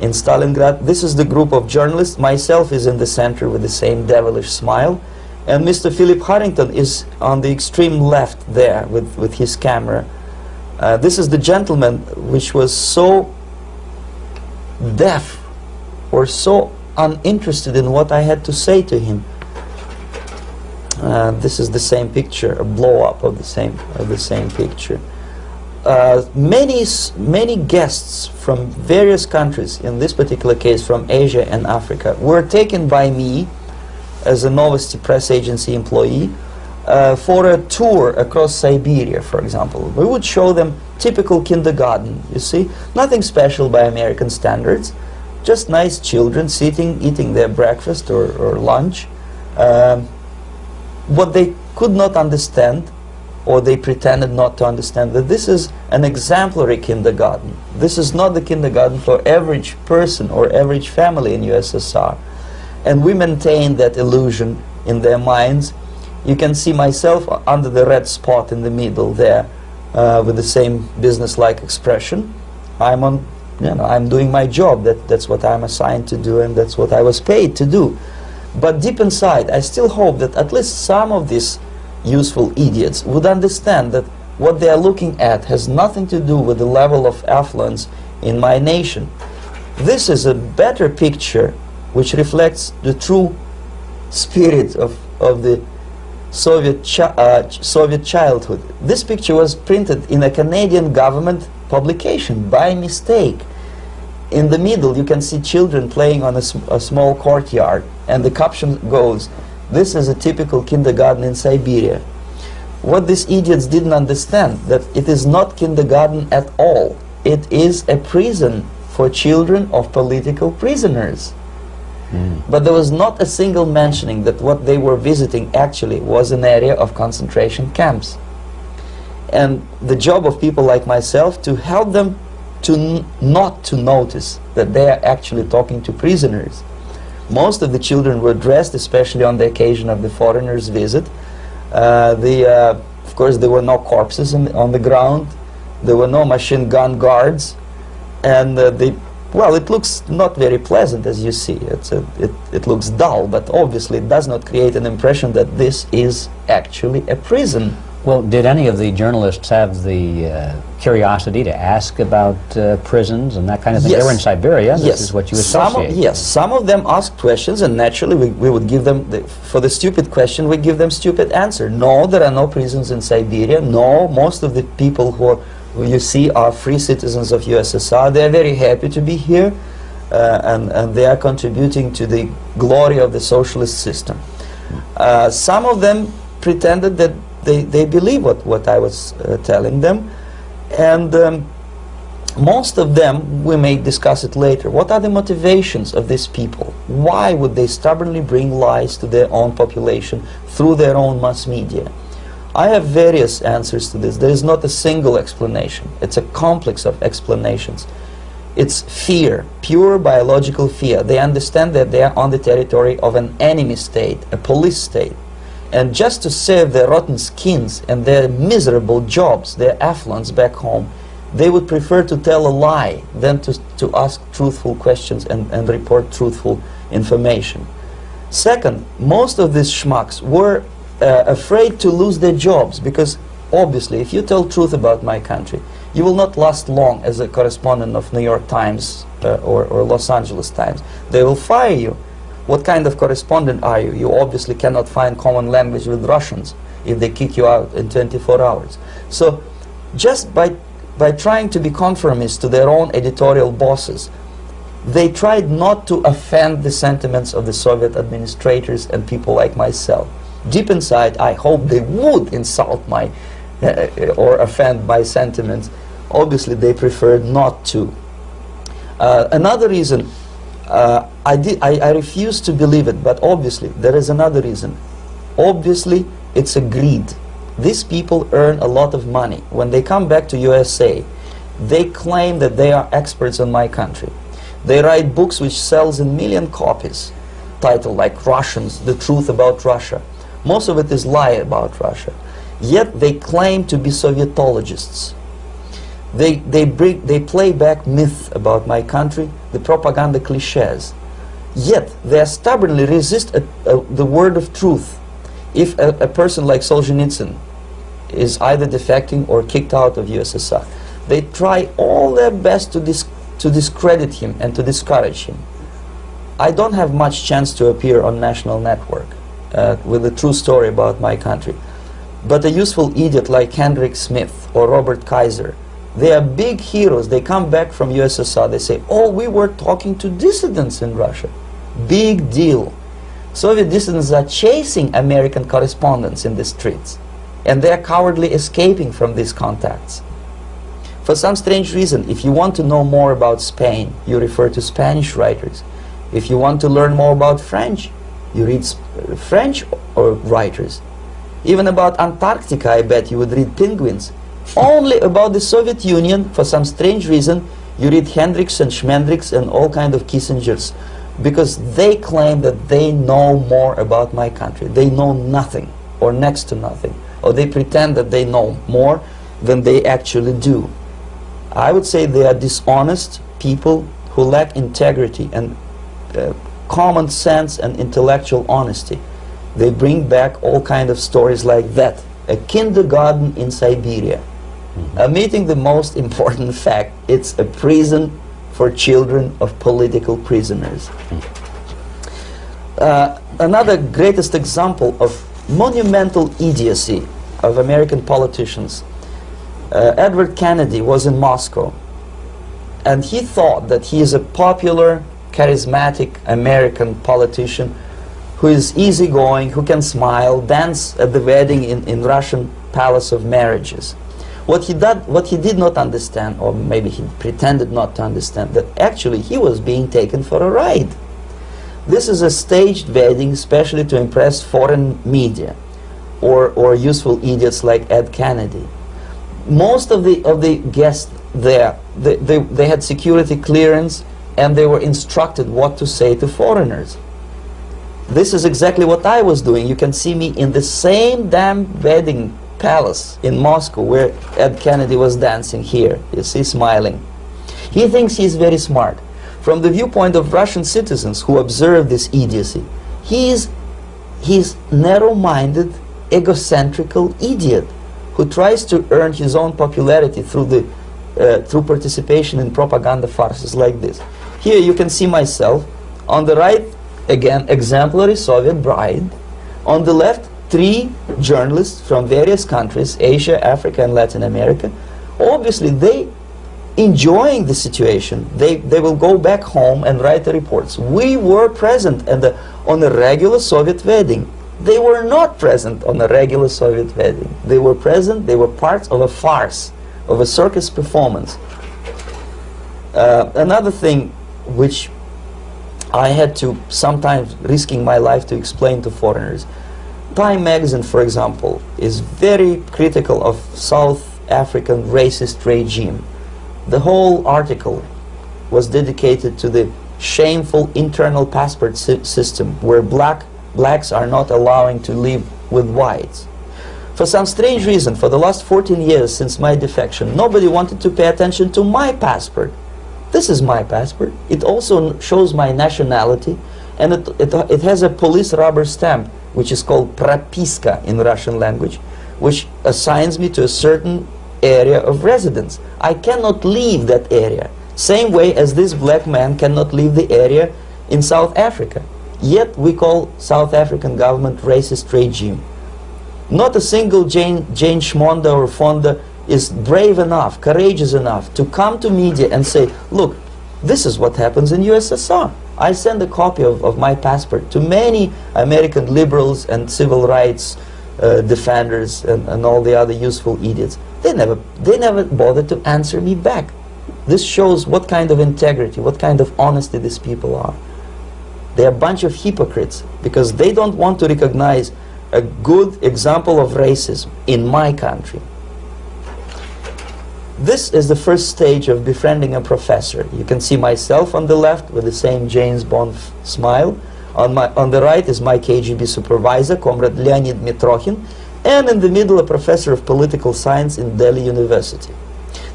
in Stalingrad. This is the group of journalists. Myself is in the center with the same devilish smile. And Mr. Philip Harrington is on the extreme left there with his camera. This is the gentleman which was so deaf or so uninterested in what I had to say to him. This is the same picture, a blow-up of the same picture. Many guests from various countries, in this particular case from Asia and Africa, were taken by me as a Novosti Press Agency employee for a tour across Siberia, for example. We would show them typical kindergarten, you see, nothing special by American standards, just nice children sitting, eating their breakfast or lunch. What they could not understand, or they pretended not to understand, that this is an exemplary kindergarten. This is not the kindergarten for average person or average family in USSR. And we maintain that illusion in their minds. You can see myself under the red spot in the middle there with the same business-like expression. I'm doing my job. That's what I'm assigned to do, and that's what I was paid to do. But deep inside, I still hope that at least some of these useful idiots would understand that what they are looking at has nothing to do with the level of affluence in my nation. This is a better picture which reflects the true spirit of the Soviet childhood. This picture was printed in a Canadian government publication by mistake. In the middle you can see children playing on a small courtyard, and the caption goes, "This is a typical kindergarten in Siberia." What these idiots didn't understand, that it is not kindergarten at all. It is a prison for children of political prisoners. But there was not a single mentioning that what they were visiting actually was an area of concentration camps. And the job of people like myself to help them to not to notice that they are actually talking to prisoners. Most of the children were dressed, especially on the occasion of the foreigners' visit. Of course, there were no corpses on the ground. There were no machine gun guards, and well, it looks not very pleasant, as you see. It looks dull, but obviously it does not create an impression that this is actually a prison. Well, did any of the journalists have the curiosity to ask about prisons and that kind of thing? Yes. They were in Siberia. Yes. This is what you associate. Yes, some of them asked questions, and naturally we would give them, for the stupid question, we give them stupid answer. No, there are no prisons in Siberia. No, most of the people who you see are free citizens of USSR. They are very happy to be here, and they are contributing to the glory of the socialist system. Some of them pretended that they believe what I was telling them, and most of them, we may discuss it later, what are the motivations of these people? Why would they stubbornly bring lies to their own population through their own mass media? I have various answers to this. There is not a single explanation. It's a complex of explanations. It's fear, pure biological fear. They understand that they are on the territory of an enemy state, a police state. And just to save their rotten skins and their miserable jobs, their affluence back home, they would prefer to tell a lie than to ask truthful questions and report truthful information. Second, most of these schmucks were afraid to lose their jobs, because obviously if you tell truth about my country, you will not last long as a correspondent of New York Times or Los Angeles Times. They will fire you. What kind of correspondent are you? You obviously cannot find common language with Russians if they kick you out in 24 hours. So just by trying to be conformist to their own editorial bosses, they tried not to offend the sentiments of the Soviet administrators and people like myself. Deep inside, I hope they would insult my or offend my sentiments. Obviously, they preferred not to. Another reason, I refuse to believe it, but obviously there is another reason. Obviously, it's a greed. These people earn a lot of money. When they come back to USA, they claim that they are experts in my country. They write books which sells in million copies, titled like Russians, The Truth About Russia. Most of it is lie about Russia. Yet they claim to be Sovietologists. They play back myth about my country, the propaganda cliches. Yet they stubbornly resist the word of truth. If a person like Solzhenitsyn is either defecting or kicked out of USSR, they try all their best to discredit him and to discourage him. I don't have much chance to appear on national network with a true story about my country. But a useful idiot like Hendrik Smith or Robert Kaiser, they are big heroes. They come back from USSR, they say, oh, we were talking to dissidents in Russia. Big deal. Soviet dissidents are chasing American correspondents in the streets, and they are cowardly escaping from these contacts. For some strange reason, if you want to know more about Spain, you refer to Spanish writers. If you want to learn more about French, you read French writers. Even about Antarctica, I bet you would read Penguins. Only about the Soviet Union, for some strange reason, you read Hendricks and Schmendricks and all kind of Kissingers, because they claim that they know more about my country. They know nothing, or next to nothing, or they pretend that they know more than they actually do. I would say they are dishonest people who lack integrity and common sense and intellectual honesty. They bring back all kind of stories like that. A kindergarten in Siberia. Omitting the most important fact, it's a prison for children of political prisoners. Another greatest example of monumental idiocy of American politicians. Edward Kennedy was in Moscow, and he thought that he is a popular, charismatic American politician who is easygoing, who can smile, dance at the wedding in Russian Palace of Marriages. What he did not understand, or maybe he pretended not to understand, that actually he was being taken for a ride. This is a staged wedding, especially to impress foreign media or useful idiots like Ed Kennedy. Most of the guests there, they had security clearance, and they were instructed what to say to foreigners. This is exactly what I was doing. You can see me in the same damn wedding palace in Moscow where Ed Kennedy was dancing here. You see, smiling. He thinks he's very smart. From the viewpoint of Russian citizens who observe this idiocy, he's narrow-minded, egocentrical idiot who tries to earn his own popularity through participation in propaganda farces like this. Here you can see myself. On the right, again, exemplary Soviet bride. On the left, 3 journalists from various countries, Asia, Africa, and Latin America. Obviously, they enjoying the situation. They will go back home and write the reports. We were present on a regular Soviet wedding. They were not present on a regular Soviet wedding. They were present, they were parts of a farce, of a circus performance. Another thing which I had to sometimes risking my life to explain to foreigners. Time magazine, for example, is very critical of South African racist regime. The whole article was dedicated to the shameful internal passport system where blacks are not allowing to live with whites. For some strange reason, for the last 14 years since my defection, nobody wanted to pay attention to my passport. This is my passport. It also shows my nationality, and it has a police rubber stamp, which is called propiska in Russian language, which assigns me to a certain area of residence. I cannot leave that area, same way as this black man cannot leave the area in South Africa. Yet we call South African government racist regime. Not a single Jane Schmonda or Fonda is brave enough, courageous enough to come to media and say, look, this is what happens in USSR. I send a copy of my passport to many American liberals and civil rights defenders and all the other useful idiots. They never bothered to answer me back. This shows what kind of integrity, what kind of honesty these people are. They're a bunch of hypocrites because they don't want to recognize a good example of racism in my country. This is the first stage of befriending a professor. You can see myself on the left with the same James Bond smile. On the right is my KGB supervisor, Comrade Leonid Mitrokhin, and in the middle a professor of political science in Delhi University.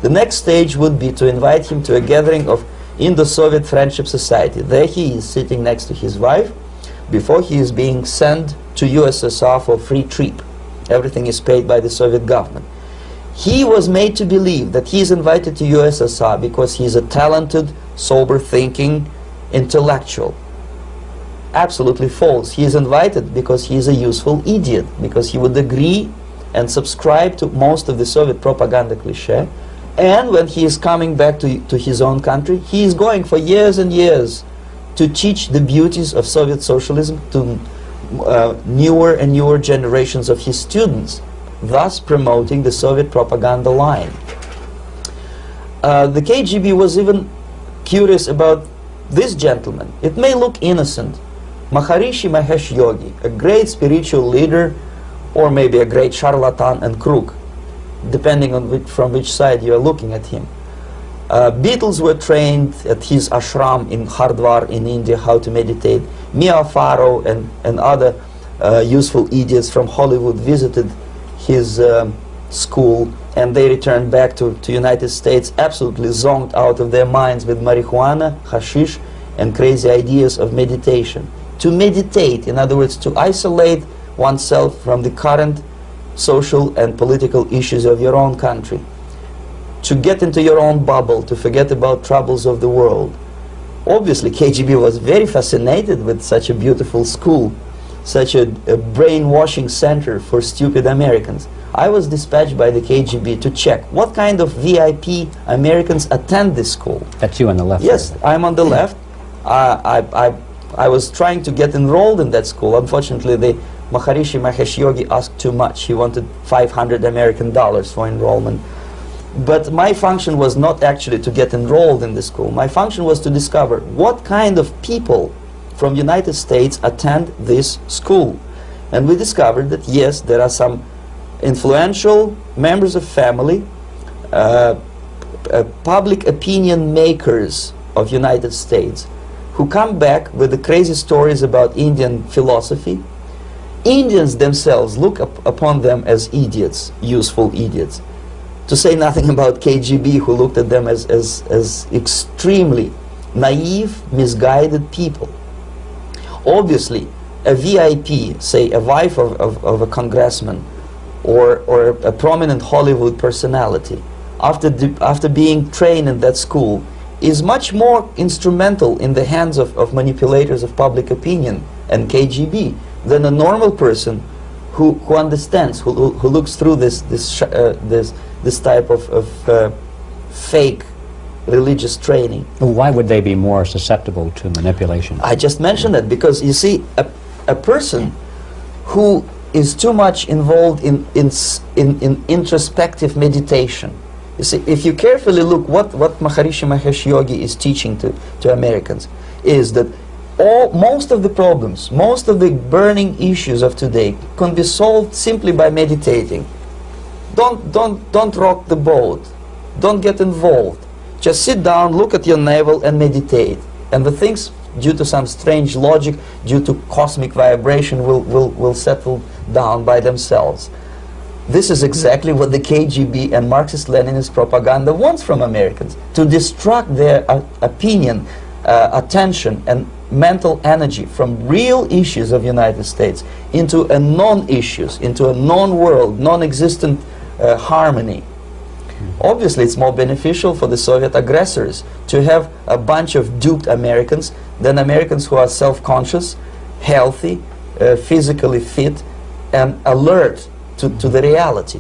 The next stage would be to invite him to a gathering of Indo-Soviet Friendship Society. There he is sitting next to his wife before he is being sent to USSR for free trip. Everything is paid by the Soviet government. He was made to believe that he is invited to USSR because he is a talented, sober-thinking intellectual. Absolutely false. He is invited because he is a useful idiot, because he would agree and subscribe to most of the Soviet propaganda cliché. And when he is coming back to his own country, he is going for years and years to teach the beauties of Soviet socialism to newer and newer generations of his students, thus promoting the Soviet propaganda line. The KGB was even curious about this gentleman. It may look innocent. Maharishi Mahesh Yogi, a great spiritual leader, or maybe a great charlatan and crook, depending on from which side you are looking at him. Beatles were trained at his ashram in Hardwar in India how to meditate. Mia Farrow and other useful idiots from Hollywood visited his school, and they returned back to United States absolutely zonked out of their minds with marijuana, hashish, and crazy ideas of meditation. To meditate, in other words, to isolate oneself from the current social and political issues of your own country, to get into your own bubble, to forget about troubles of the world. Obviously, KGB was very fascinated with such a beautiful school, such a brainwashing center for stupid Americans. I was dispatched by the KGB to check what kind of VIP Americans attend this school. That's you on the left. Yes, I'm on the left. I was trying to get enrolled in that school. Unfortunately, the Maharishi Mahesh Yogi asked too much. He wanted $500 American for enrollment. But my function was not actually to get enrolled in the school. My function was to discover what kind of people from United States attend this school. And we discovered that yes, there are some influential members of family, public opinion makers of United States who come back with the crazy stories about Indian philosophy. Indians themselves look upon them as idiots, useful idiots. To say nothing about KGB, who looked at them as extremely naive, misguided people. Obviously, a VIP, say a wife of a congressman or a prominent Hollywood personality, after being trained in that school, is much more instrumental in the hands of manipulators of public opinion and KGB than a normal person who understands, who looks through this type of fake religious training. Why would they be more susceptible to manipulation? I just mentioned that because, you see, a person who is too much involved in introspective meditation. You see, if you carefully look what Maharishi Mahesh Yogi is teaching to Americans, is that most of the problems, most of the burning issues of today can be solved simply by meditating. Don't rock the boat. Don't get involved. Just sit down, look at your navel and meditate. And the things, due to some strange logic, due to cosmic vibration, will settle down by themselves. This is exactly what the KGB and Marxist-Leninist propaganda wants from Americans, to distract their opinion, attention and mental energy from real issues of United States into a non-issues, into a non-world, non-existent harmony. Obviously, it's more beneficial for the Soviet aggressors to have a bunch of duped Americans than Americans who are self-conscious, healthy, physically fit, and alert to the reality.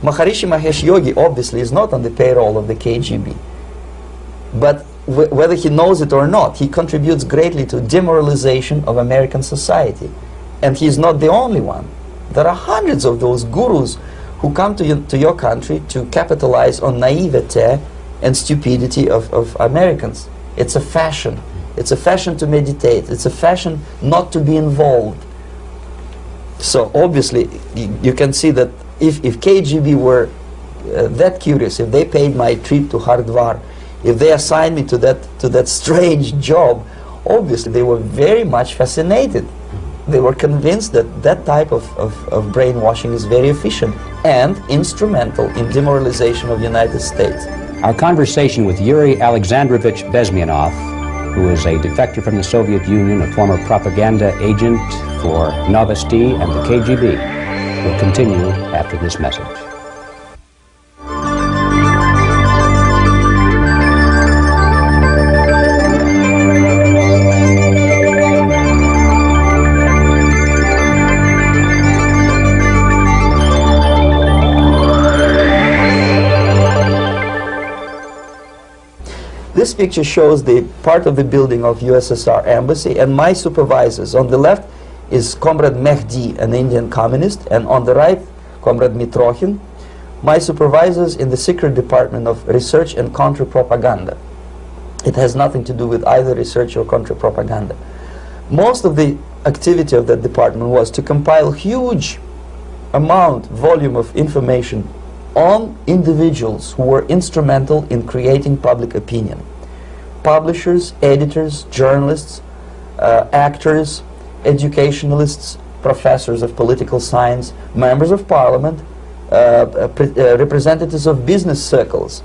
Maharishi Mahesh Yogi obviously is not on the payroll of the KGB. But whether he knows it or not, he contributes greatly to demoralization of American society. And he's not the only one. There are hundreds of those gurus who come to your country to capitalize on naivete and stupidity of Americans. It's a fashion. It's a fashion to meditate. It's a fashion not to be involved. So obviously, you can see that if KGB were that curious, if they paid my trip to Hardwar, if they assigned me to that strange job, obviously they were very much fascinated. They were convinced that that type of brainwashing is very efficient and instrumental in demoralization of the United States. Our conversation with Yuri Alexandrovich Bezmenov, who is a defector from the Soviet Union, a former propaganda agent for Novosti and the KGB, will continue after this message. This picture shows the part of the building of USSR embassy, and my supervisors. On the left is Comrade Mehdi, an Indian communist, and on the right, Comrade Mitrokhin, my supervisors in the secret department of research and counter-propaganda. It has nothing to do with either research or counter-propaganda. Most of the activity of that department was to compile huge volume of information on individuals who were instrumental in creating public opinion. Publishers, editors, journalists, actors, educationalists, professors of political science, members of parliament, representatives of business circles.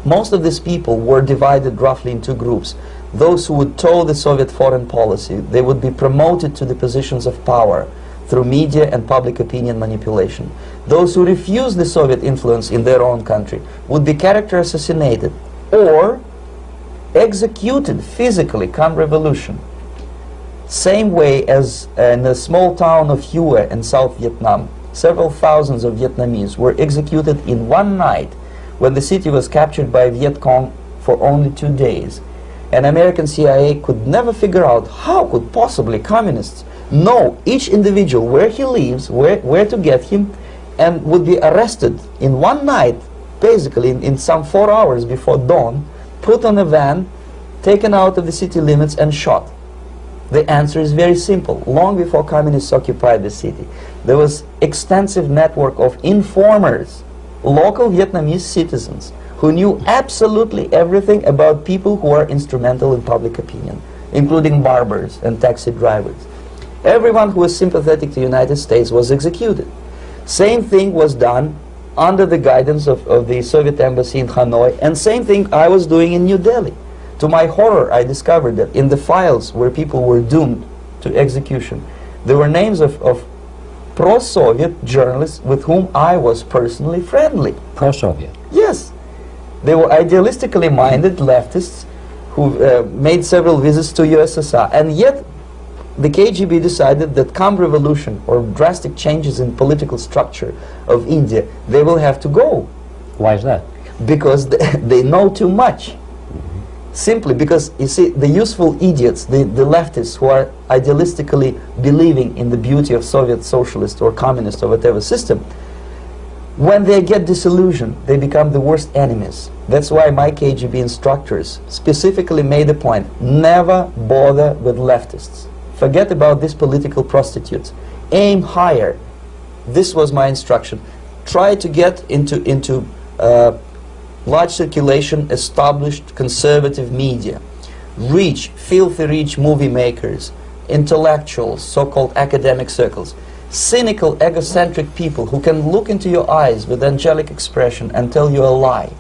Most of these people were divided roughly in two groups. Those who would toe the Soviet foreign policy, they would be promoted to the positions of power through media and public opinion manipulation. Those who refused the Soviet influence in their own country would be character assassinated or executed physically come revolution. Same way as in the small town of Hue in South Vietnam, several thousands of Vietnamese were executed in one night when the city was captured by Viet Cong for only 2 days. And American CIA could never figure out how could possibly communists know each individual, where he lives, where to get him, and would be arrested in one night, basically in some 4 hours before dawn, put on a van, taken out of the city limits and shot. The answer is very simple. Long before communists occupied the city, there was extensive network of informers, local Vietnamese citizens, who knew absolutely everything about people who are instrumental in public opinion, including barbers and taxi drivers. Everyone who was sympathetic to the United States was executed. Same thing was done under the guidance of the Soviet embassy in Hanoi, and same thing I was doing in New Delhi. To my horror, I discovered that in the files where people were doomed to execution, there were names of pro-Soviet journalists with whom I was personally friendly. Pro-Soviet? Yes. They were idealistically minded leftists who made several visits to USSR, and yet the KGB decided that come revolution or drastic changes in political structure of India, they will have to go. Why is that? Because they know too much. Simply because, you see, the useful idiots, the leftists who are idealistically believing in the beauty of Soviet socialist or communist or whatever system, when they get disillusioned, they become the worst enemies. That's why my KGB instructors specifically made a point: never bother with leftists. Forget about these political prostitutes. Aim higher. This was my instruction. Try to get into large circulation, established conservative media. Reach, filthy rich movie makers, intellectuals, so-called academic circles. Cynical, egocentric people who can look into your eyes with angelic expression and tell you a lie.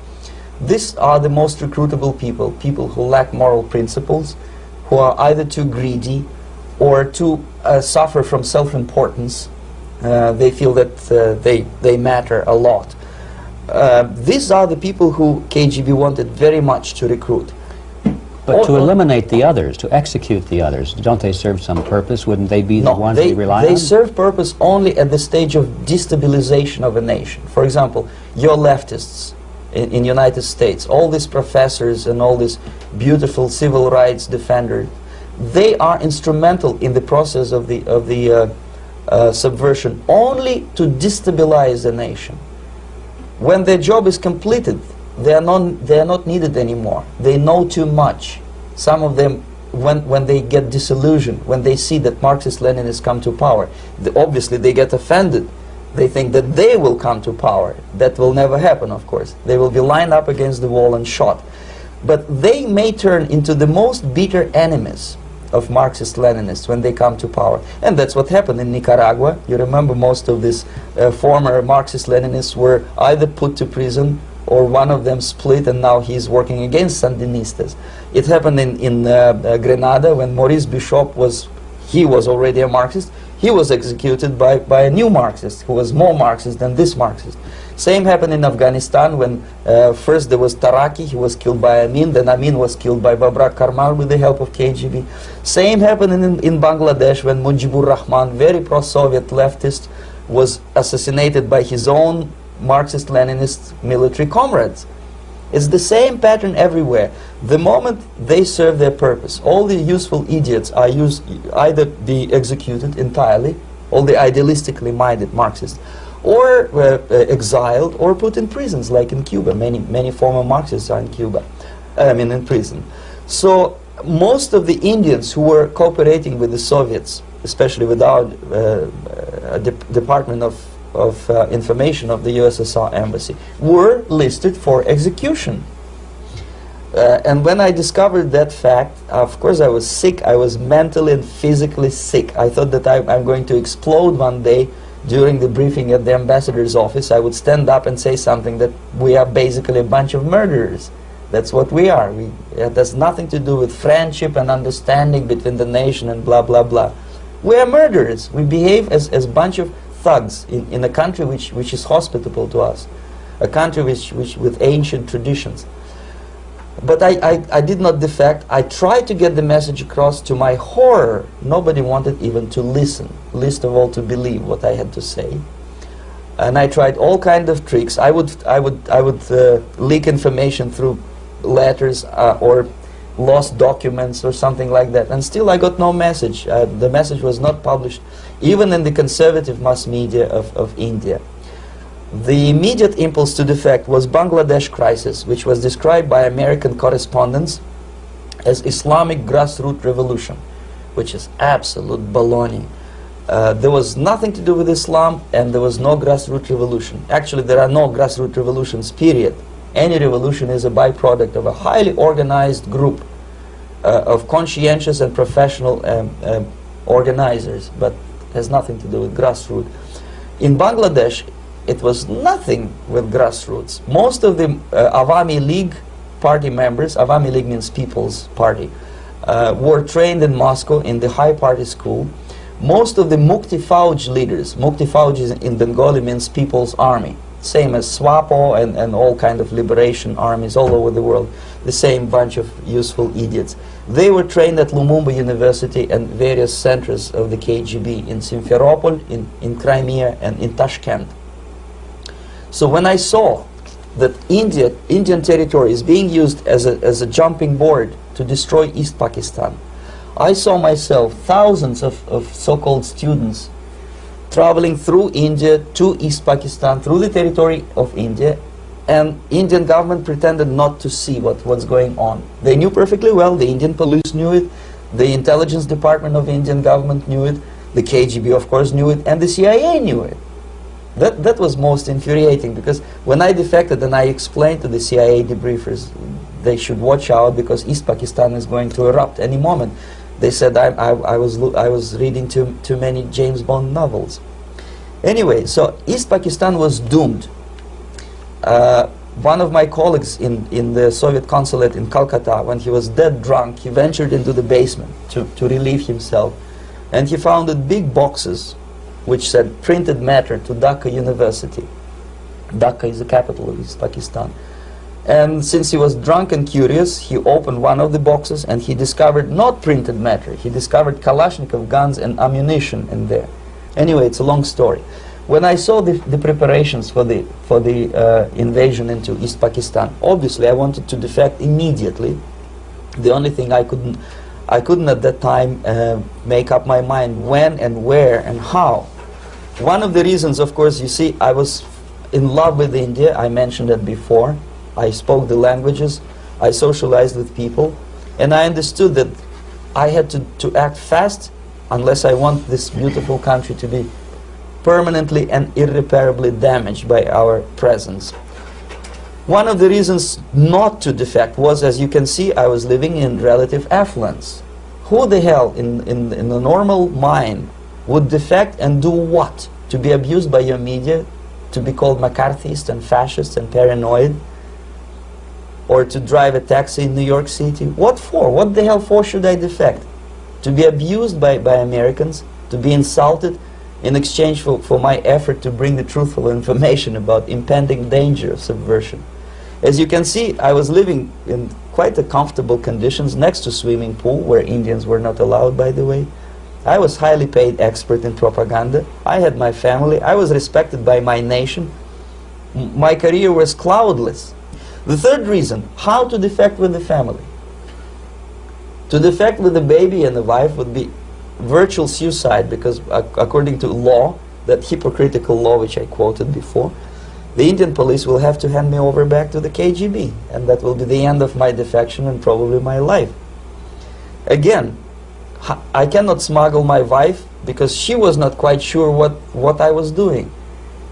These are the most recruitable people, people who lack moral principles, who are either too greedy or too suffer from self-importance. They feel that they matter a lot. These are the people who KGB wanted very much to recruit. But to eliminate the others, to execute the others, don't they serve some purpose? Wouldn't they be the ones we rely on? They serve purpose only at the stage of destabilization of a nation. For example, your leftists in United States, all these professors and all these beautiful civil rights defenders, they are instrumental in the process of the subversion only to destabilize the nation. When their job is completed, they are not needed anymore. They know too much. Some of them, when they get disillusioned, when they see that Marxist-Leninists come to power, obviously they get offended. They think that they will come to power. That will never happen, of course. They will be lined up against the wall and shot. But they may turn into the most bitter enemies of Marxist-Leninists when they come to power. And that's what happened in Nicaragua. You remember most of these former Marxist-Leninists were either put to prison or one of them split, and now he's working against Sandinistas. It happened in Grenada when Maurice Bishop was already a Marxist. He was executed by a new Marxist who was more Marxist than this Marxist. Same happened in Afghanistan when first there was Taraki, he was killed by Amin, then Amin was killed by Babrak Karmal with the help of KGB. Same happened in Bangladesh when Mujibur Rahman, very pro-Soviet leftist, was assassinated by his own Marxist-Leninist military comrades. It's the same pattern everywhere. The moment they serve their purpose, all the useful idiots are either be executed entirely, all the idealistically minded Marxists, or exiled or put in prisons, like in Cuba. Many former Marxists are in Cuba, in prison. So most of the Indians who were cooperating with the Soviets, especially with our Department of Information of the USSR Embassy, were listed for execution. And when I discovered that fact, of course I was sick. I was mentally and physically sick. I thought that I'm going to explode one day. During the briefing at the ambassador's office, I would stand up and say something that we are basically a bunch of murderers. That's what we are. It has nothing to do with friendship and understanding between the nation and blah, blah, blah. We are murderers. We behave as a bunch of thugs in a country which is hospitable to us, a country which with ancient traditions. But I did not defect. I tried to get the message across. To my horror, nobody wanted even to listen, least of all to believe what I had to say. And I tried all kinds of tricks. I would leak information through letters or lost documents or something like that. And still I got no message. The message was not published, even in the conservative mass media of India. The immediate impulse to defect was Bangladesh crisis, which was described by American correspondents as Islamic grassroots revolution. which is absolute baloney. There was nothing to do with Islam, and there was no grassroots revolution. Actually, there are no grassroots revolutions, period. Any revolution is a byproduct of a highly organized group of conscientious and professional organizers, but has nothing to do with grassroots. In Bangladesh, it was nothing with grassroots. Most of the Awami League party members, Awami League means People's Party, were trained in Moscow in the high party school. Most of the Mukti Fauj leaders, Mukti Fauj in Bengali means People's Army, same as SWAPO and all kind of liberation armies all over the world, the same bunch of useful idiots. They were trained at Lumumba University and various centers of the KGB in Simferopol, in Crimea, and in Tashkent. So when I saw that Indian territory is being used as a jumping board to destroy East Pakistan, I saw myself thousands of so-called students traveling through India to East Pakistan, through the territory of India, and Indian government pretended not to see what's going on. They knew perfectly well, the Indian police knew it, the intelligence department of the Indian government knew it, the KGB of course knew it, and the CIA knew it. That was most infuriating, because when I defected and I explained to the CIA debriefers they should watch out because East Pakistan is going to erupt any moment, they said I was reading too many James Bond novels. Anyway, so East Pakistan was doomed. One of my colleagues in the Soviet consulate in Calcutta, when he was dead drunk, he ventured into the basement to relieve himself, and he found big boxes which said printed matter to Dhaka University. Dhaka is the capital of East Pakistan. And since he was drunk and curious, he opened one of the boxes and he discovered not printed matter, he discovered Kalashnikov guns and ammunition in there. Anyway, it's a long story. When I saw the preparations for the invasion into East Pakistan, obviously I wanted to defect immediately. The only thing I couldn't at that time make up my mind when and where and how. One of the reasons, of course, you see, I was in love with India. I mentioned it before. I spoke the languages, I socialized with people, and I understood that I had to act fast unless I want this beautiful country to be permanently and irreparably damaged by our presence. One of the reasons not to defect was, as you can see, I was living in relative affluence. Who the hell in a normal mind would defect and do what? To be abused by your media, to be called McCarthyist and fascist and paranoid, or to drive a taxi in New York City? What for? What the hell for should I defect? To be abused by Americans, to be insulted in exchange for my effort to bring the truthful information about impending danger of subversion. As you can see, I was living in quite a comfortable conditions next to swimming pool, where Indians were not allowed, by the way. I was highly paid expert in propaganda. I had my family. I was respected by my nation. My career was cloudless. The third reason, how to defect with the family. To defect with the baby and the wife would be virtual suicide, because according to law, that hypocritical law which I quoted before, the Indian police will have to hand me over back to the KGB, and that will be the end of my defection and probably my life. Again, I cannot smuggle my wife because she was not quite sure what I was doing.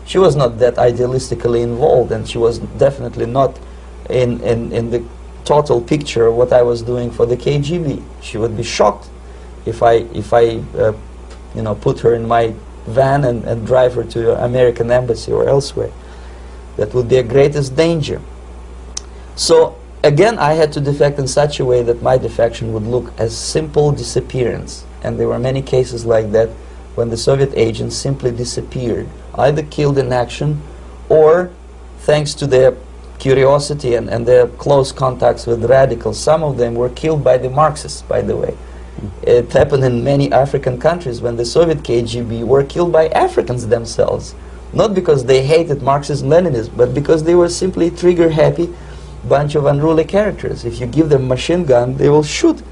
She was not that idealistically involved, and she was definitely not in the total picture of what I was doing for the KGB. She would be shocked if I put her in my van and drive her to the American embassy or elsewhere. That would be a greatest danger. So again, I had to defect in such a way that my defection would look as simple disappearance. And there were many cases like that when the Soviet agents simply disappeared, either killed in action or, thanks to their curiosity and their close contacts with radicals, some of them were killed by the Marxists, by the way. It happened in many African countries when the Soviet KGB were killed by Africans themselves. Not because they hated Marxism, Leninism, but because they were simply trigger-happy bunch of unruly characters. If you give them a machine gun, they will shoot.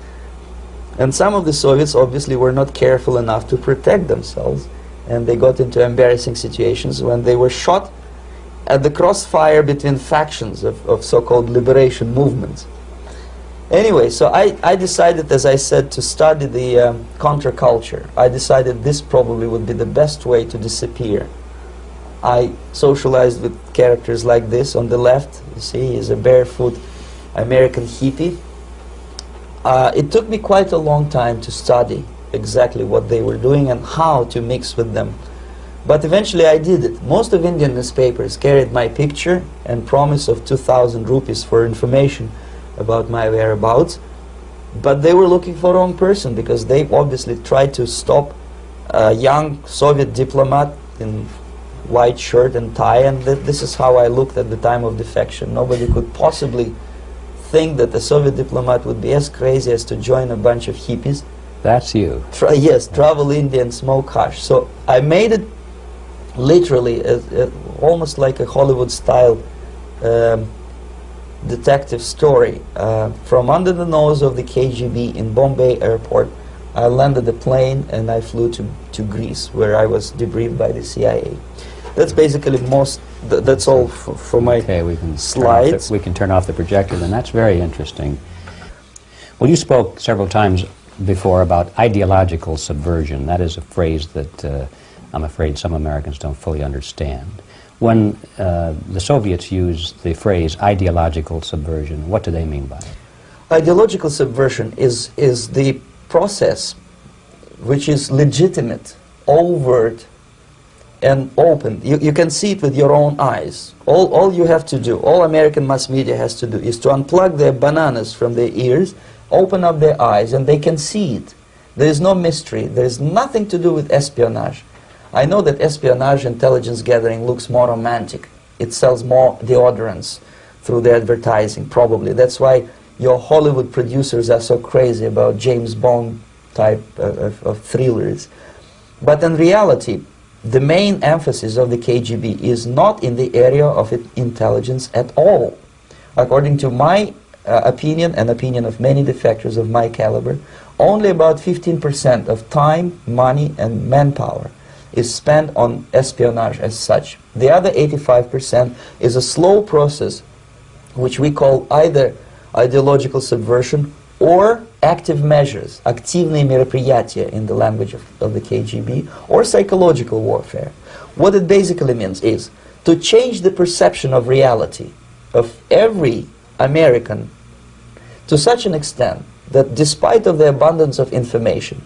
And some of the Soviets obviously were not careful enough to protect themselves, and they got into embarrassing situations when they were shot at the crossfire between factions of so-called liberation movements. Anyway, so I decided, as I said, to study the counterculture. I decided this probably would be the best way to disappear. I socialized with characters like this. On the left, you see, is a barefoot American hippie. It took me quite a long time to study exactly what they were doing and how to mix with them. But eventually I did it. Most of Indian newspapers carried my picture and promise of 2,000 rupees for information about my whereabouts. But they were looking for the wrong person, because they obviously tried to stop a young Soviet diplomat in white shirt and tie, and this is how I looked at the time of defection. Nobody could possibly think that a Soviet diplomat would be as crazy as to join a bunch of hippies. That's you. Yes, travel India and smoke hash. So I made it literally almost like a Hollywood-style detective story. From under the nose of the KGB in Bombay airport, I landed a plane and I flew to Greece, where I was debriefed by the CIA. That's basically that's all for my slides. We can turn off the projector, then. That's very interesting. Well, you spoke several times before about ideological subversion. That is a phrase that I'm afraid some Americans don't fully understand. When the Soviets use the phrase ideological subversion, what do they mean by it? Ideological subversion is the process which is legitimate, overt, and open. You can see it with your own eyes. All you have to do, all American mass media has to do, is to unplug their bananas from their ears, open up their eyes, and they can see it. There is no mystery. There is nothing to do with espionage. I know that espionage, intelligence gathering, looks more romantic. It sells more deodorants through the advertising, probably. That's why your Hollywood producers are so crazy about James Bond type of thrillers. But in reality, the main emphasis of the KGB is not in the area of intelligence at all. According to my opinion, and opinion of many defectors of my caliber, only about 15% of time, money, and manpower is spent on espionage as such. The other 85% is a slow process which we call either ideological subversion or active measures, активные мероприятия in the language of the KGB, or psychological warfare. What it basically means is to change the perception of reality of every American to such an extent that despite of the abundance of information,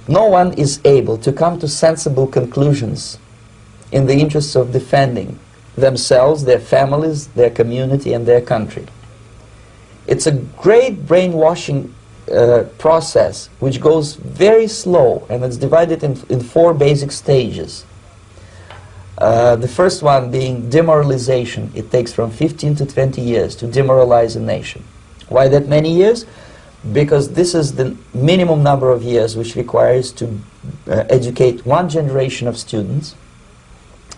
no one is able to come to sensible conclusions in the interests of defending themselves, their families, their community, and their country. It's a great brainwashing process which goes very slow, and it's divided in 4 basic stages. The first one being demoralization. It takes from 15 to 20 years to demoralize a nation. Why that many years? Because this is the minimum number of years which requires to educate one generation of students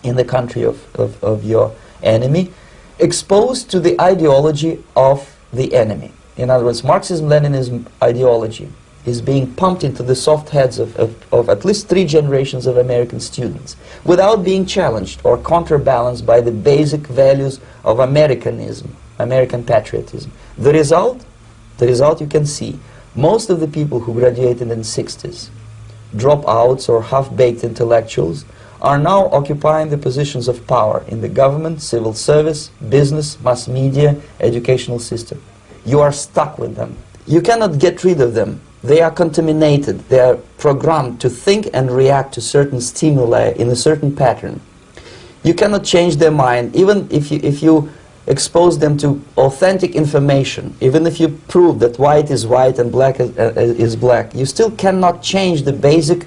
in the country of your enemy, exposed to the ideology of the enemy. In other words, Marxism-Leninism ideology is being pumped into the soft heads of at least 3 generations of American students without being challenged or counterbalanced by the basic values of Americanism, American patriotism. The result you can see. Most of the people who graduated in the 60s, dropouts or half-baked intellectuals, are now occupying the positions of power in the government, civil service, business, mass media, educational system. You are stuck with them. You cannot get rid of them. They are contaminated. They are programmed to think and react to certain stimuli in a certain pattern. You cannot change their mind, even if you expose them to authentic information, even if you prove that white is white and black is black. You still cannot change the basic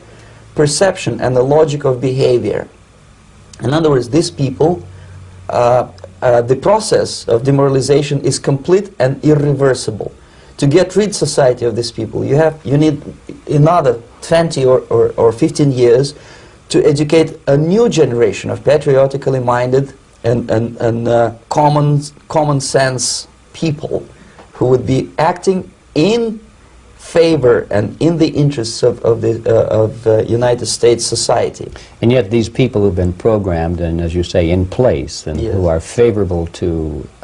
perception and the logic of behavior. In other words, these people, the process of demoralization is complete and irreversible. To get rid society of these people, you need another 20 or 15 years to educate a new generation of patriotically minded and common sense people who would be acting in favor and in the interests of the United States society. And yet these people who've been programmed and, as you say, in place and Yes. who are favorable to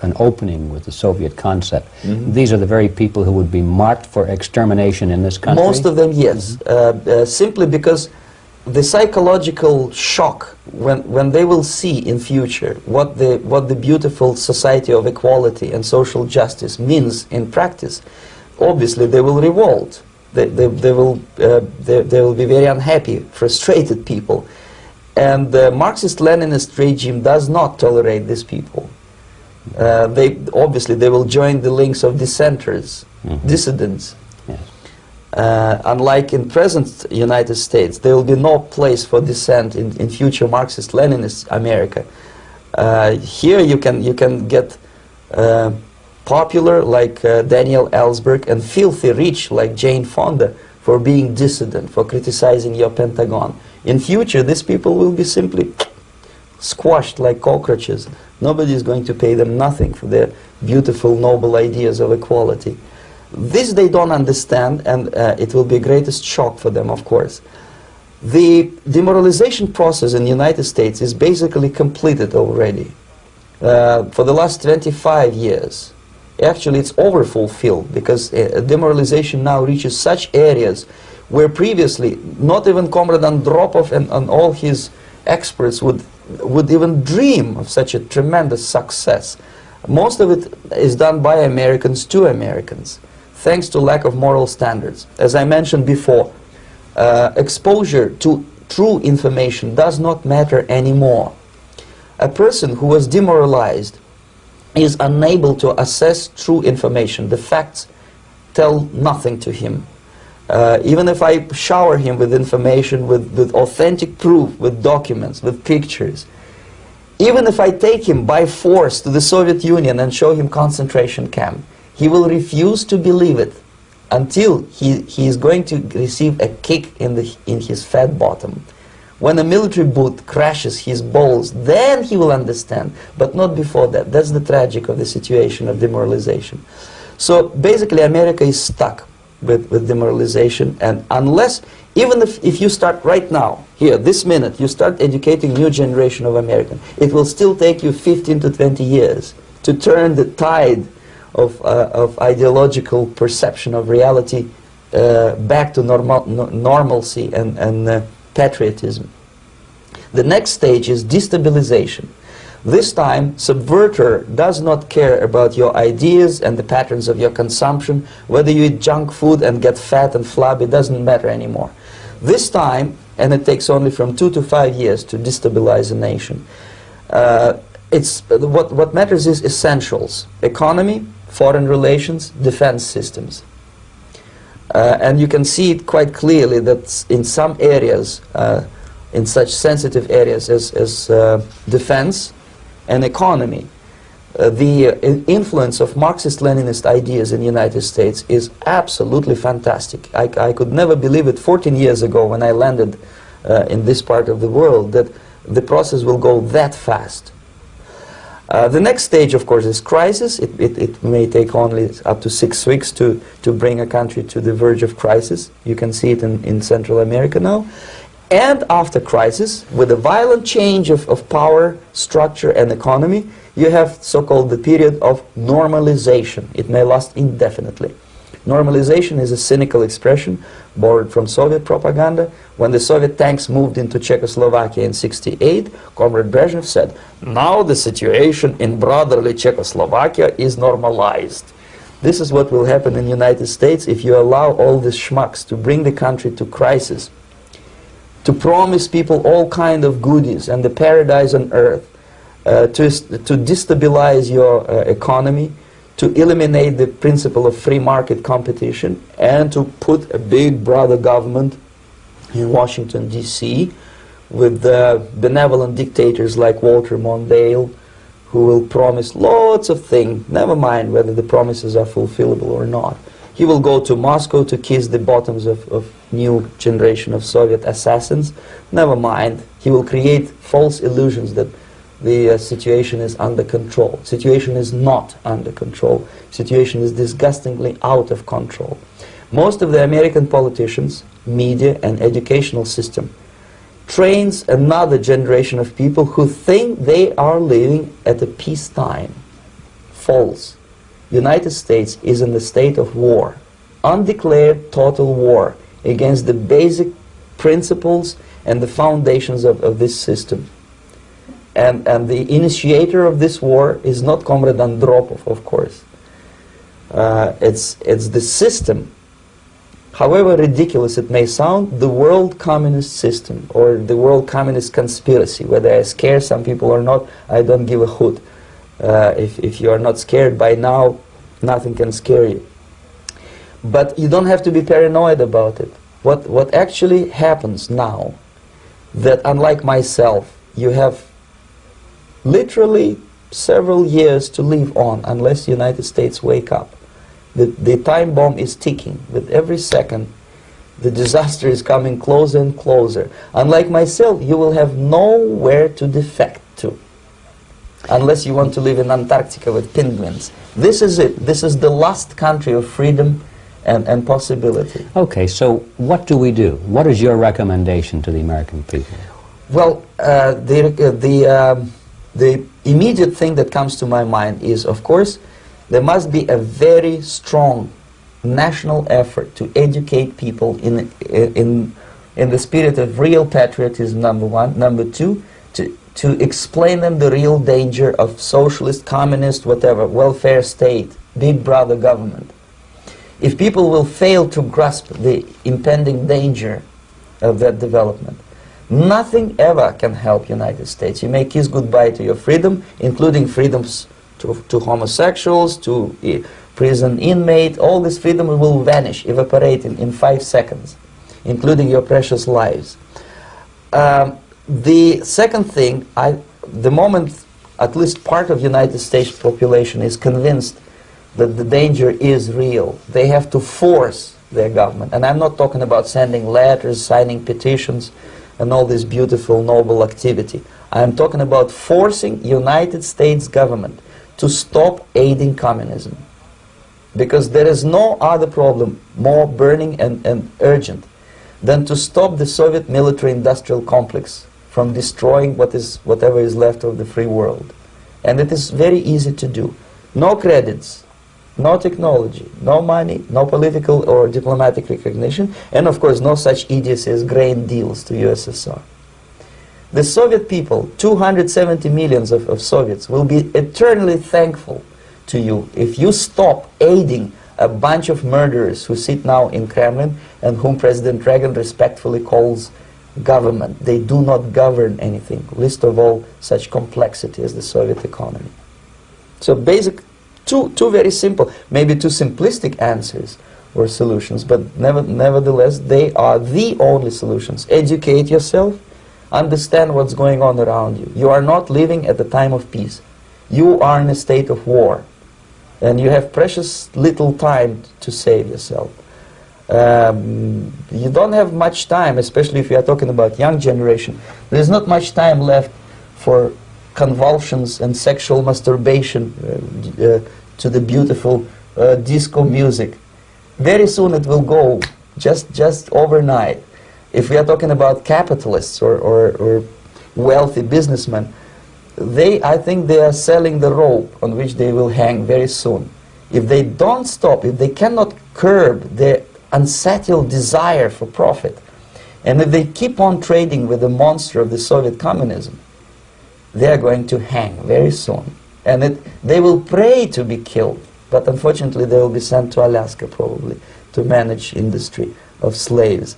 an opening with the Soviet concept, these are the very people who would be marked for extermination in this country? Most of them, yes. Simply because the psychological shock when they will see in future what the beautiful society of equality and social justice means in practice, obviously they will revolt. They will be very unhappy, frustrated people. And the Marxist-Leninist regime does not tolerate these people. Obviously they will join the links of dissenters, dissidents. Yes. Unlike in present United States, there will be no place for dissent in future Marxist-Leninist America. Here you can get popular like Daniel Ellsberg and filthy rich like Jane Fonda for being dissident, for criticizing your Pentagon. In future, these people will be simply squashed like cockroaches. Nobody is going to pay them nothing for their beautiful, noble ideas of equality. This they don't understand, and it will be a greatest shock for them, of course. The demoralization process in the United States is basically completed already. For the last 25 years, actually it's overfulfilled, because demoralization now reaches such areas where previously not even Comrade Andropov and all his experts would even dream of such a tremendous success. Most of it is done by Americans to Americans, thanks to lack of moral standards. As I mentioned before, exposure to true information does not matter anymore. A person who was demoralized is unable to assess true information. The facts tell nothing to him. Even if I shower him with information, with authentic proof, with documents, with pictures, even if I take him by force to the Soviet Union and show him concentration camp, he will refuse to believe it until he is going to receive a kick in his fat bottom. When a military boot crashes his balls, then he will understand, but not before that. That's the tragic of the situation of demoralization. So basically America is stuck with demoralization, and unless, even if you start right now, here, this minute, you start educating new generation of Americans, it will still take you 15 to 20 years to turn the tide of ideological perception of reality back to normalcy and patriotism. The next stage is destabilization. This time, subverter does not care about your ideas and the patterns of your consumption. Whether you eat junk food and get fat and flabby, it doesn't matter anymore. This time, and it takes only from 2 to 5 years to destabilize a nation, what matters is essentials: economy, foreign relations, defense systems. And you can see it quite clearly that in some areas, in such sensitive areas as defense and economy, the influence of Marxist-Leninist ideas in the United States is absolutely fantastic. I could never believe it 14 years ago when I landed in this part of the world, that the process will go that fast. The next stage, of course, is crisis. It may take only up to 6 weeks to bring a country to the verge of crisis. You can see it in Central America now. And after crisis, with a violent change of power, structure, and economy, you have so-called the period of normalization. It may last indefinitely. Normalization is a cynical expression borrowed from Soviet propaganda. When the Soviet tanks moved into Czechoslovakia in '68, Comrade Brezhnev said, "Now the situation in brotherly Czechoslovakia is normalized." This is what will happen in the United States if you allow all these schmucks to bring the country to crisis, to promise people all kind of goodies and the paradise on earth, to destabilize your economy, to eliminate the principle of free market competition, and to put a big brother government in Washington, D.C., with benevolent dictators like Walter Mondale, who will promise lots of things, never mind whether the promises are fulfillable or not. He will go to Moscow to kiss the bottoms of new generation of Soviet assassins, never mind. He will create false illusions that the situation is under control. Situation is not under control. Situation is disgustingly out of control. Most of the American politicians, media, and educational system trains another generation of people who think they are living at a peacetime. False. United States is in the state of war, undeclared total war against the basic principles and the foundations of this system. And the initiator of this war is not Comrade Andropov, of course. It's the system. However ridiculous it may sound, the world communist system or the world communist conspiracy, whether I scare some people or not, I don't give a hoot. If you are not scared by now, nothing can scare you. But you don't have to be paranoid about it. What actually happens now, that unlike myself, you have literally several years to live on unless the United States wake up. The time bomb is ticking. With every second, the disaster is coming closer and closer. Unlike myself, you will have nowhere to defect to, unless you want to live in Antarctica with penguins. This is it. This is the last country of freedom and possibility. Okay, so what do we do? What is your recommendation to the American people? Well, the immediate thing that comes to my mind is, of course, there must be a very strong national effort to educate people in the spirit of real patriotism, number one. Number two, to explain them the real danger of socialist, communist, whatever, welfare state, big brother government. If people will fail to grasp the impending danger of that development, nothing ever can help United States. You may kiss goodbye to your freedom, including freedoms to homosexuals, to prison inmate. All this freedom will vanish, evaporate in 5 seconds, including your precious lives. The second thing, the moment at least part of United States population is convinced that the danger is real, they have to force their government. And I'm not talking about sending letters, signing petitions, and all this beautiful, noble activity. I'm talking about forcing United States government to stop aiding communism. Because there is no other problem more burning and urgent than to stop the Soviet military-industrial complex from destroying whatever is left of the free world. And it is very easy to do. No credits, no technology, no money, no political or diplomatic recognition, and of course no such idiocy as grain deals to USSR. The Soviet people, 270 millions of Soviets, will be eternally thankful to you if you stop aiding a bunch of murderers who sit now in Kremlin and whom President Reagan respectfully calls government. They do not govern anything, least of all such complexity as the Soviet economy. So basic, two very simple, maybe too simplistic answers or solutions, but nevertheless they are the only solutions. Educate yourself, understand what's going on around you. You are not living at the time of peace. You are in a state of war, and you have precious little time to save yourself. You don't have much time, especially if you are talking about young generation. There's not much time left for convulsions and sexual masturbation to the beautiful disco music. Very soon it will go, just overnight. If we are talking about capitalists or wealthy businessmen, I think they are selling the rope on which they will hang very soon. If they don't stop, if they cannot curb their unsettled desire for profit, and if they keep on trading with the monster of the Soviet communism, they are going to hang very soon. And they will pray to be killed, but unfortunately they will be sent to Alaska probably to manage industry of slaves.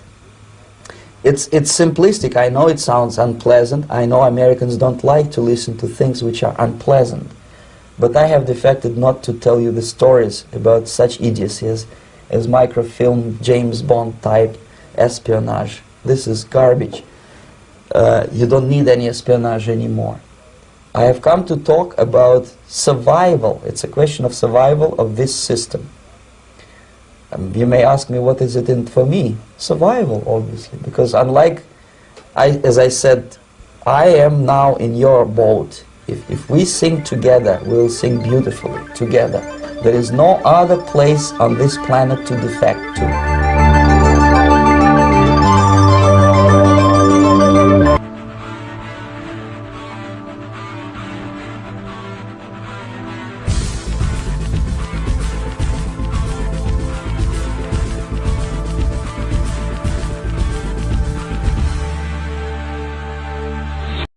It's simplistic. I know it sounds unpleasant. I know Americans don't like to listen to things which are unpleasant. But I have defected not to tell you the stories about such idiocy as microfilm, James Bond type espionage. This is garbage. You don't need any espionage anymore. I have come to talk about survival. It's a question of survival of this system. You may ask me, what is it in for me? Survival, obviously, because unlike, as I said, I am now in your boat. If we sing together, we'll sing beautifully together. There is no other place on this planet to defect to.